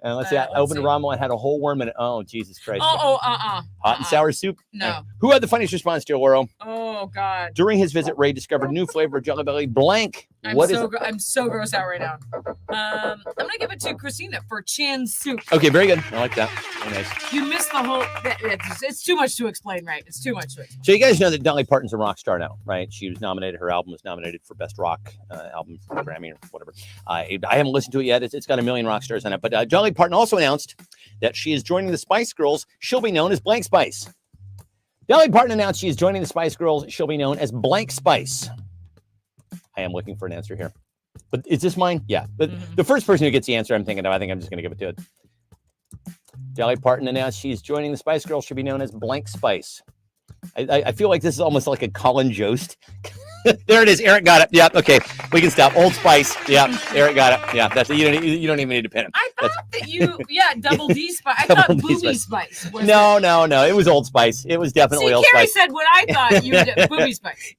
Let's see. I Let's opened see. a ramen and had a whole worm in it. Oh Jesus Christ. Hot Hot and sour soup. No. Who had the funniest response to Lauro? Oh god. During his visit, Ray discovered a new flavor of Jelly Belly Blank. What is it? I'm so grossed out right now. I'm gonna give it to Christina for Chan Soup. Okay, very good. I like that. Very nice. You missed the whole. It's too much to explain, right? It's too much to explain. So you guys know that Dolly Parton's a rock star now, right? She was nominated. Her album was nominated for Best Rock Album for the Grammy or whatever. I haven't listened to it yet. It's got a million rock stars on it. But Dolly Parton also announced that she is joining the Spice Girls. She'll be known as Blank Spice. Dolly Parton announced she is joining the Spice Girls. She'll be known as Blank Spice. I am looking for an answer here. But is this mine? Yeah. But the first person who gets the answer I'm thinking of, I think I'm just going to give it to it. Dolly Parton announced she's joining the Spice Girls. She'll be known as Blank Spice. I feel like this is almost like a Colin Jost. There it is. Eric got it. Yep. Okay. We can stop. Old Spice. Yeah. Eric got it. Yeah. That's it. You don't even need to pin him. I thought that you, double D Spice. I Double thought D Booby Spice. Spice. Was No. It was Old Spice. It was definitely See, Old Carrie Spice. said what I thought you did. Booby Spice.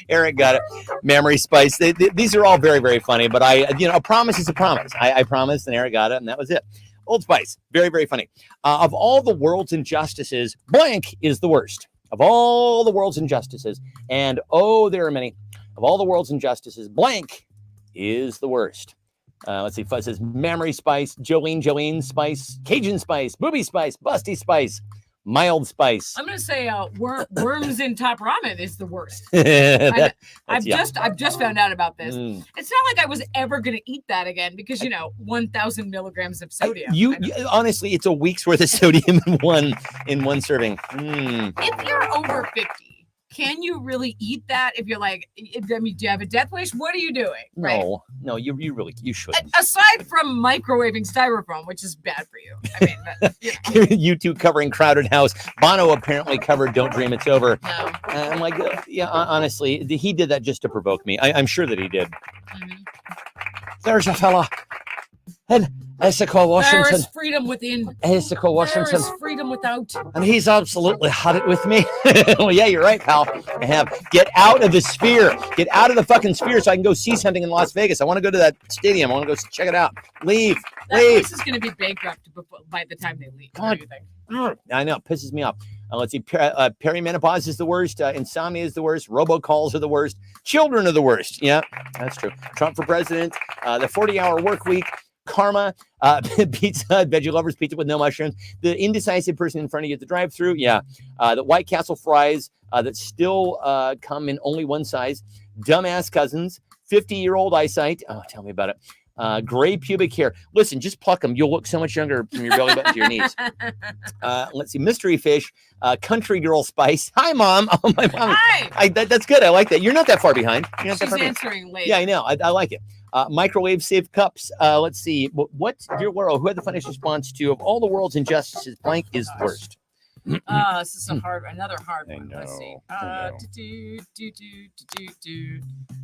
Eric got it. Memory Spice. These are all very, very funny. But a promise is a promise. I promised, and Eric got it, and that was it. Old Spice. Very, very funny. Of all the world's injustices, blank is the worst. Of all the world's injustices, and there are many. Of all the world's injustices, blank is the worst. Let's see. Fuzz says Memory Spice, Jolene Spice, Cajun Spice, Booby Spice, Busty Spice, Mild Spice. I'm gonna say worms in top ramen is the worst. I've I've just found out about this. Mm. It's not like I was ever gonna eat that again because 1,000 milligrams of sodium. Honestly, it's a week's worth of sodium in one serving. Mm. If you're over 50, can you really eat that? If you're like, do you have a death wish? What are you doing? Right? No, you shouldn't. Aside from microwaving styrofoam, which is bad for you. I mean, You two covering Crowded House. Bono apparently covered Don't Dream It's Over. no. I'm like, honestly, he did that just to provoke me. I'm sure that he did. Mhm. There's a fella. And Issachar There Washington. is freedom within. Issachar There Washington. is freedom without. And he's absolutely had it with me. Well, yeah, you're right, pal. I have. Get out of the sphere. Get out of the fucking sphere so I can go see something in Las Vegas. I want to go to that stadium. I want to go check it out. Leave. That Leave. place is going to be bankrupt by the time they leave. God. What do you think? I know. It pisses me off. Let's see. Perimenopause is the worst. Insomnia is the worst. Robocalls are the worst. Children are the worst. Yeah, that's true. Trump for president. The 40-hour work week. Karma, pizza, veggie lovers pizza with no mushrooms. The indecisive person in front of you at the drive-thru. Yeah. The White Castle fries that still come in only one size. Dumbass cousins. 50-year-old eyesight. Oh, tell me about it. Gray pubic hair. Listen, just pluck them. You'll look so much younger from your belly button to your knees. Let's see. Mystery fish. Country girl spice. Hi, Mom. Oh, my mom. Hi. That's good. I like that. You're not that far behind. You're not that She's far behind. answering late. Yeah, I know. I like it. Microwave safe cups. Let's see. Dear Laurel, who had the funniest response to of all the world's injustices, blank is the worst? This is another hard I one. Let's see. know, I know.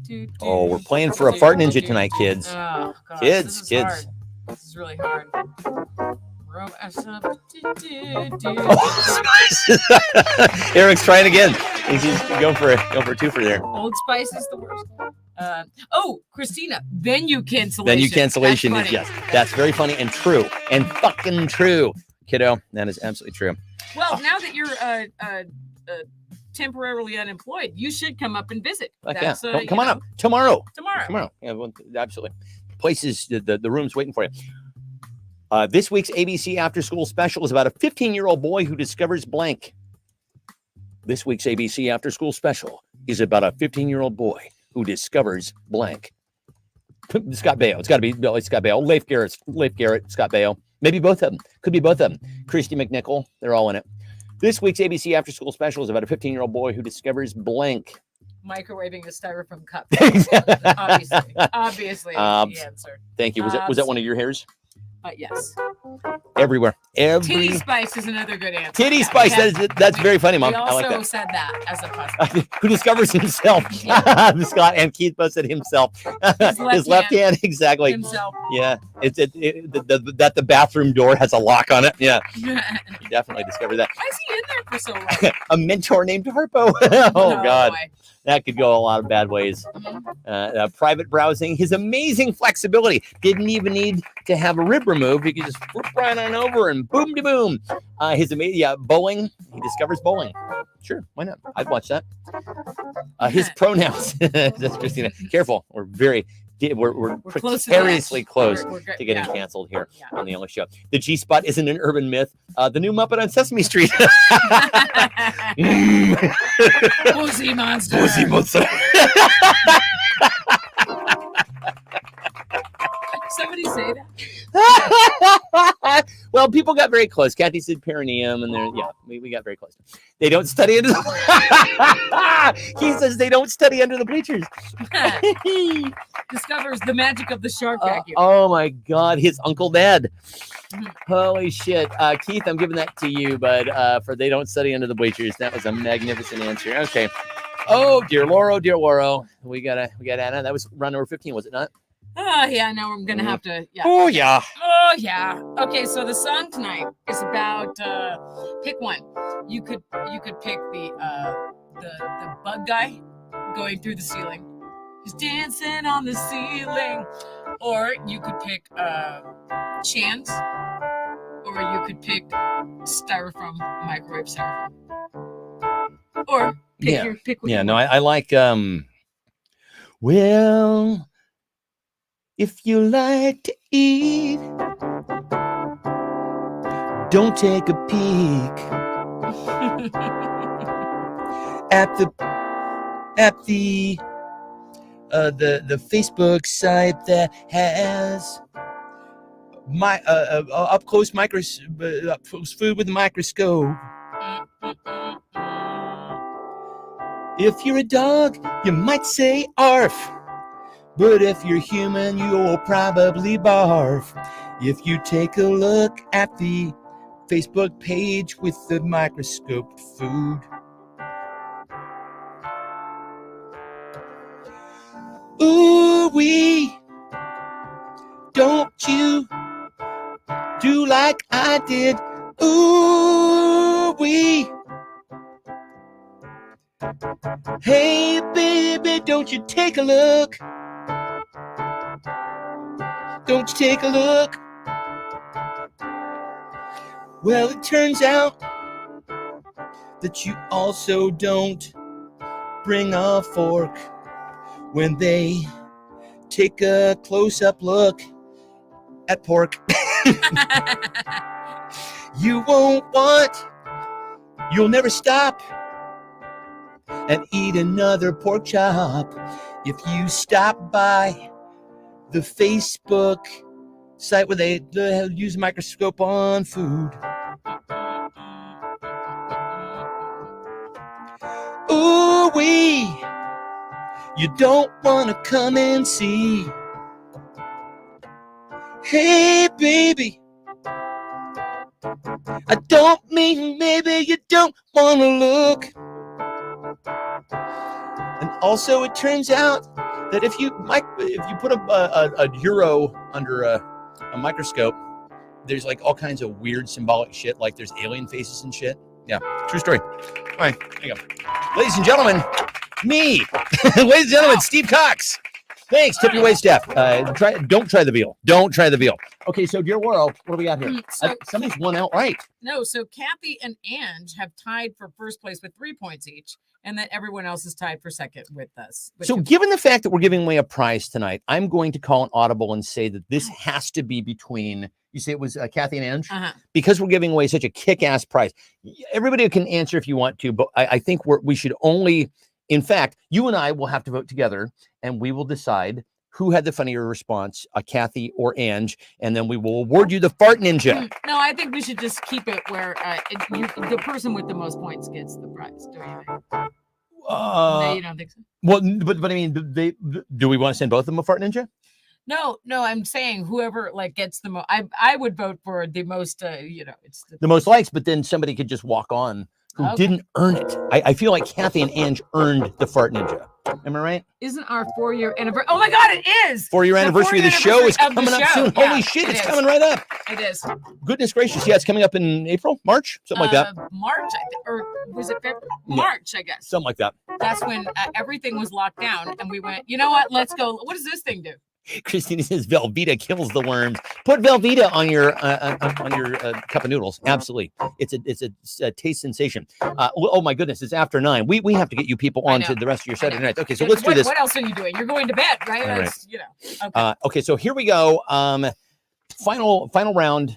Do, Oh, we're do, playing for a do, fart do, ninja do. tonight, kids. Oh, gosh, Kids, this is kids. hard. This is really hard. Eric's trying again. He's going for two for there. Old Spice is the worst. Christina, venue cancellation. Venue cancellation That's is funny. yes. That's very funny and true and fucking true, kiddo. That is absolutely true. Well, now that you're temporarily unemployed, you should come up and visit. Like, That's, come on up tomorrow. Tomorrow. Tomorrow. Yeah, well, absolutely. Places, the room's waiting for you. This week's ABC After School Special is about a 15-year-old boy who discovers blank. This week's ABC After School Special is about a 15-year-old boy who discovers blank. Scott Baio. It's got to be Billy Scott Baio. Leif Garrett, Scott Baio. Maybe both of them. Could be both of them. Christy McNichol. They're all in it. This week's ABC After School Special is about a 15-year-old boy who discovers blank. Microwaving a styrofoam cup. Obviously. Obviously, that's the answer. Thank you. Was that one of your hairs? Yes. Everywhere. Titty Spice is another good answer. Titty Yeah, Spice. That's very funny, Mom. We I also like that. said that as a possibility. Who discovers himself? Scott and Keith both said himself. His left hand, exactly. Himself. Yeah, that the bathroom door has a lock on it. Yeah, he definitely discovered that. Why is he in there for so long? A mentor named Harpo. Oh God, boy. that could go a lot of bad ways. Private browsing, his amazing flexibility. Didn't even need to have a rib removed. He could just flip right on over and boom de boom. His amazing bowling. He discovers bowling. Sure, why not? I'd watch that. His pronouns. That's Christina. Careful. We're precariously close We're to getting canceled here Yeah. on the English show. The G-spot isn't an urban myth. The new Muppet on Sesame Street. Pussy monster. Pussy monster. Somebody say that. Well, people got very close. Kathy said perineum, and we got very close. They don't study under the He says they don't study under the bleachers. Discovers the magic of the shark vacuum. Oh my God, his Uncle Ned. Holy shit. Keith, I'm giving that to you, but for they don't study under the bleachers. That was a magnificent answer. Okay. Oh, dear Lauro. We got Anna. That was round number 15, was it not? Oh, yeah, now I'm going to have to. Yeah. Oh, yeah. Oh, yeah. Okay, so the song tonight is about, pick one. You could pick the bug guy going through the ceiling. He's dancing on the ceiling. Or you could pick Chance. Or you could pick microwave styrofoam. Or pick what you want. I like, well, if you like to eat, don't take a peek at the Facebook site that has my up close food with a microscope. If you're a dog, you might say arf. But if you're human, you'll probably barf. If you take a look at the Facebook page with the microscoped food. Ooh-wee, don't you do like I did. Ooh-wee. Hey, baby, don't you take a look. Don't you take a look? Well, it turns out that you also don't bring a fork when they take a close-up look at pork. You'll never stop and eat another pork chop if you stop by the Facebook site where they use a microscope on food. Ooh-wee, you don't want to come and see. Hey, baby, I don't mean maybe you don't want to look. And also, it turns out that if you put a euro under a microscope, there's like all kinds of weird symbolic shit, like there's alien faces and shit. Yeah, true story. All right, there you go. Ladies and gentlemen, me. Ladies and gentlemen, Steve Cox. Thanks. Tip your way, Steph. Don't try the veal. Don't try the veal. Okay, so dear world, what do we got here? Somebody's won outright. No, so Kathy and Ange have tied for first place with 3 points each, and then everyone else is tied for second with us. So given the fact that we're giving away a prize tonight, I'm going to call an audible and say that this has to be between, you say it was Kathy and Ange? Because we're giving away such a kick-ass prize. Everybody can answer if you want to, but I think we should only, in fact, you and I will have to vote together, and we will decide who had the funnier response, Kathy or Ange, and then we will award you the Fart Ninja. No, I think we should just keep it where the person with the most points gets the prize. Do you think? No, you don't think so? Well, but I mean, do we want to send both of them a Fart Ninja? No, I'm saying whoever like gets the most. I would vote for the most. It's the most likes, but then somebody could just walk on who didn't earn it. I feel like Kathy and Ange earned the Fart Ninja. Am I right? Isn't our 4-year anniversary? Oh my God, it is! 4-year anniversary of the show is coming up soon. Yeah, Holy shit, it's coming right up. It is. Goodness gracious. Yeah, it's coming up in April, March, something like that. March, or was it February? March, I guess. Something like that. That's when everything was locked down, and we went, you know what? Let's go. What does this thing do? Christina says Velveeta kills the worms. Put Velveeta on your cup of noodles. Absolutely, it's a taste sensation. Oh my goodness, it's after 9. We have to get you people on to the rest of your Saturday night. Okay, so let's do this. What else are you doing? You're going to bed, right? All That's, Okay. Okay, so here we go. Final round.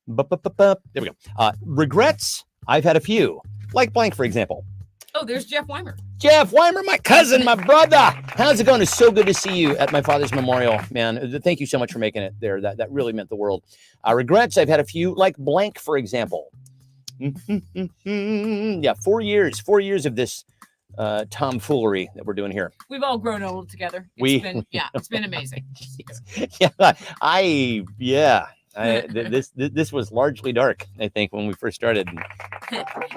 There we go. Regrets. I've had a few. Like blank, for example. Oh, there's Jeff Weimer. Jeff Weimer, my cousin, my brother. How's it going? It's so good to see you at my father's memorial, man. Thank you so much for making it there. That really meant the world. Regrets, I've had a few, like blank, for example. Yeah, 4 years. 4 years of this tomfoolery that we're doing here. We've all grown old together. It's been amazing. This was largely dark, I think, when we first started.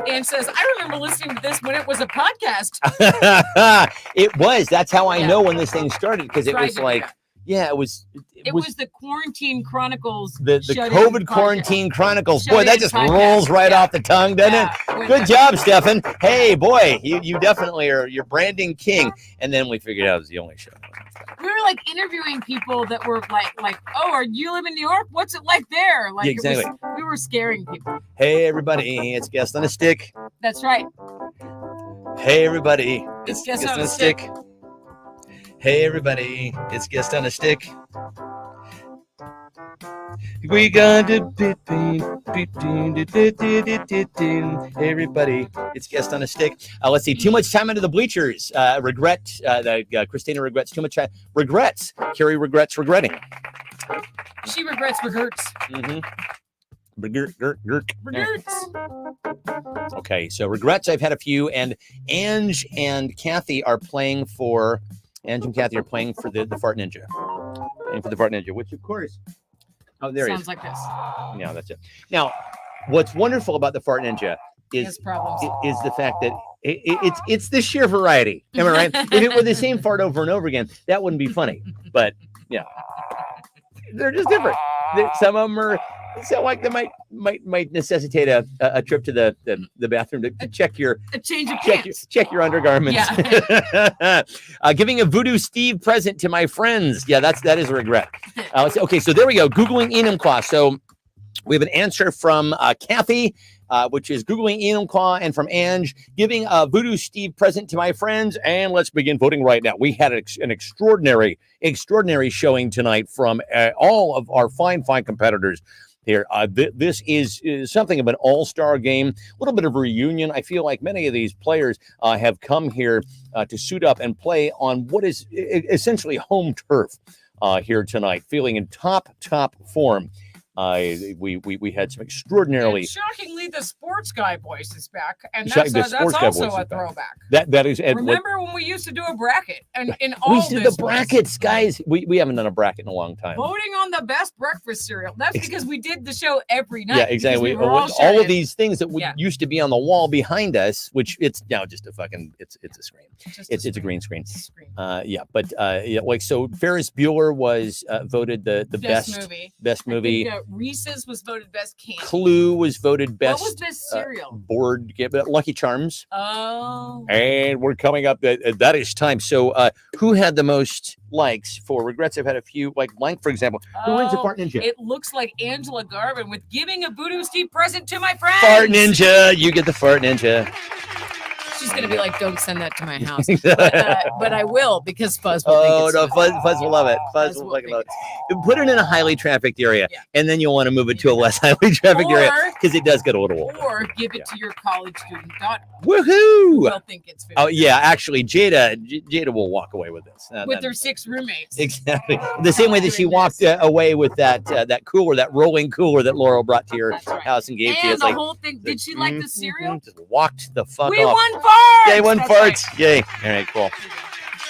And says, I remember listening to this when it was a podcast. It was. That's how I know when this thing started, because it was like, it was the Quarantine Chronicles. The COVID Quarantine Chronicles. Boy, that just rolls right off the tongue, doesn't it? Good job, Stefan. Hey, boy, you definitely are. You're branding king. And then we figured out it was the only show. We were like interviewing people that were like, oh, are you live in New York? What's it like there? Like, exactly. We were scaring people. Hey, everybody, it's Guest on a Stick. That's right. Hey, everybody, it's Guest on a Stick. Hey, everybody, it's Guest on a Stick. We got to everybody. It's Guest on a Stick. Let's see. Too much time under the bleachers. Regret. Christina regrets too much time. Regrets. Carrie regrets regretting. She regrets regrets. Okay, so regrets. I've had a few, and Ange and Kathy are playing for. Ange and Kathy are playing for the Fart Ninja. And for the Fart Ninja, which of course. Oh, there it is. Sounds like this. Yeah, that's it. Now, what's wonderful about the Fart Ninja is the fact that it's the sheer variety. Am I right? If it were the same fart over and over again, that wouldn't be funny. But yeah, they're just different. Some of them are so like they might necessitate a trip to the bathroom to check your check your undergarments. Yeah. Giving a Voodoo Steve present to my friends. Yeah, that is a regret. Okay, so there we go. Googling Enumclaw. So we have an answer from Kathy, which is Googling Enumclaw, and from Ange, giving a Voodoo Steve present to my friends. And let's begin voting right now. We had an extraordinary showing tonight from all of our fine competitors here. This is something of an all-star game, a little bit of a reunion. I feel like many of these players have come here to suit up and play on what is essentially home turf here tonight, feeling in top form. We had some extraordinarily And shockingly, the sports guy voice is back, and Shock- that's the sports guy also voice is a back. throwback. that is and what- Remember when we used to do a bracket, and in all we used to do this the was brackets, guys. We haven't done a bracket in a long time. voting on the best breakfast cereal. That's Ex- because we did the show every night. Yeah, because exactly. we were all sharing of it. these things that Yeah. used to be on the wall behind us, which it's now just a fucking it's a screen. Just It's a green screen. screen. Yeah, but yeah, like so, Ferris Bueller was voted the best movie. best I movie. think, Reese's was voted best candy. Clue was voted What was best best cereal? board game. Lucky Charms. Oh, And we're coming up. That is time. So, who had the most likes for regrets? I've had a few. Like blank, for example. Who wins the Oh, Fart Ninja? It looks like Angela Garvin with giving a Voodoo Steve present to my friends. Fart Ninja. You get the Fart Ninja. She's gonna be like, "Don't send that to my house," but I will because Fuzz will Oh think no, it's Fuzz will love it. Fuzz will fucking love it. Put it in a highly trafficked area, Yeah. and then you'll want to move it to a less highly trafficked area Or, because it does get a little old. or give it to your college student daughter. Woohoo! They'll think it's food. Oh yeah, actually, Jada will walk away with this. With their 6 roommates. exactly the same way that she Doing walked this. away with that cooler, that rolling cooler that Laurel brought to your That's right. house and gave to you. And It's the like whole thing. Did she like the cereal? Just walked the fuck We off. won farts. Yay, won That's farts. right. Yay. All right, cool.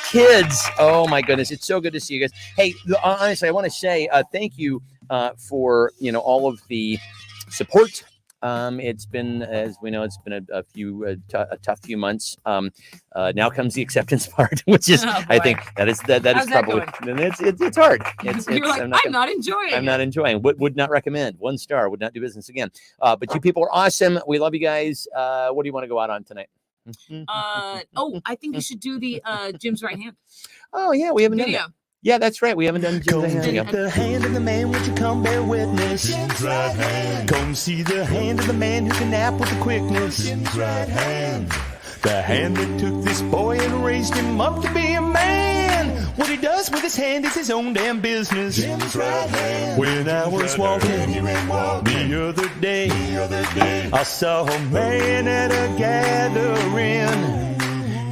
Kids, oh my goodness, it's so good to see you guys. Hey, honestly, I want to say thank you for all of the support. It's been, as we know, it's been a tough few months. Now comes the acceptance part, which is, Oh, I boy. think that is How's that probably, and it's hard. You're like, I'm not enjoying I'm it. not enjoying. Would not recommend. 1 star. Would not do business again. But you people are awesome. We love you guys. What do you want to go out on tonight? I think you should do the Jim's right hand Oh yeah, we haven't done video. that. Yeah, that's right. We haven't done Come Jim's take hand. the hand of the man, won't you come bear witness? Jim's right hand. Come see the hand of the man who can nap with the quickness. Jim's right hand. The hand that took this boy and raised him up to be a man. What he does with his hand is his own damn business. Jim's right hand. When I was walking the other day, I saw a man at a gathering.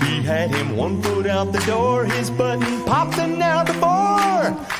He had him 1 foot out the door, his button popped and out the bar.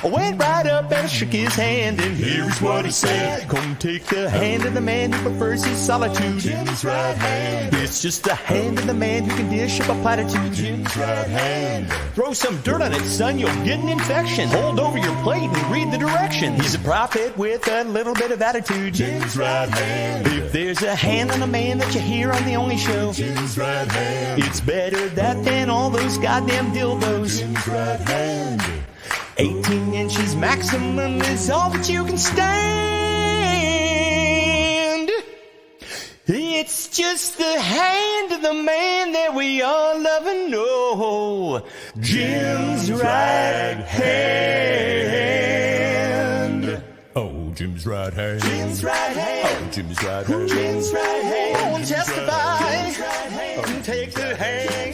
I went right up and shook his hand, and here's what he said. Come take the hand of the man who prefers his solitude. Jim's right hand. It's just the hand of the man who can dish up a platitude. Jim's right hand. Throw some dirt on it, son, you'll get an infection. Hold over your plate and read the directions. He's a prophet with a little bit of attitude. Jim's right hand. If there's a hand on a man that you hear on the only show, Jim's right hand. It's better that than all those goddamn dildos. Jim's right hand. 18 inches maximum is all that you can stand. It's just the hand of the man that we all love and know. Jim's right hand. Oh, Jim's right hand. Jim's right hand. Oh, Jim's right hand. Jim's right hand. Oh, testify. Take the hand.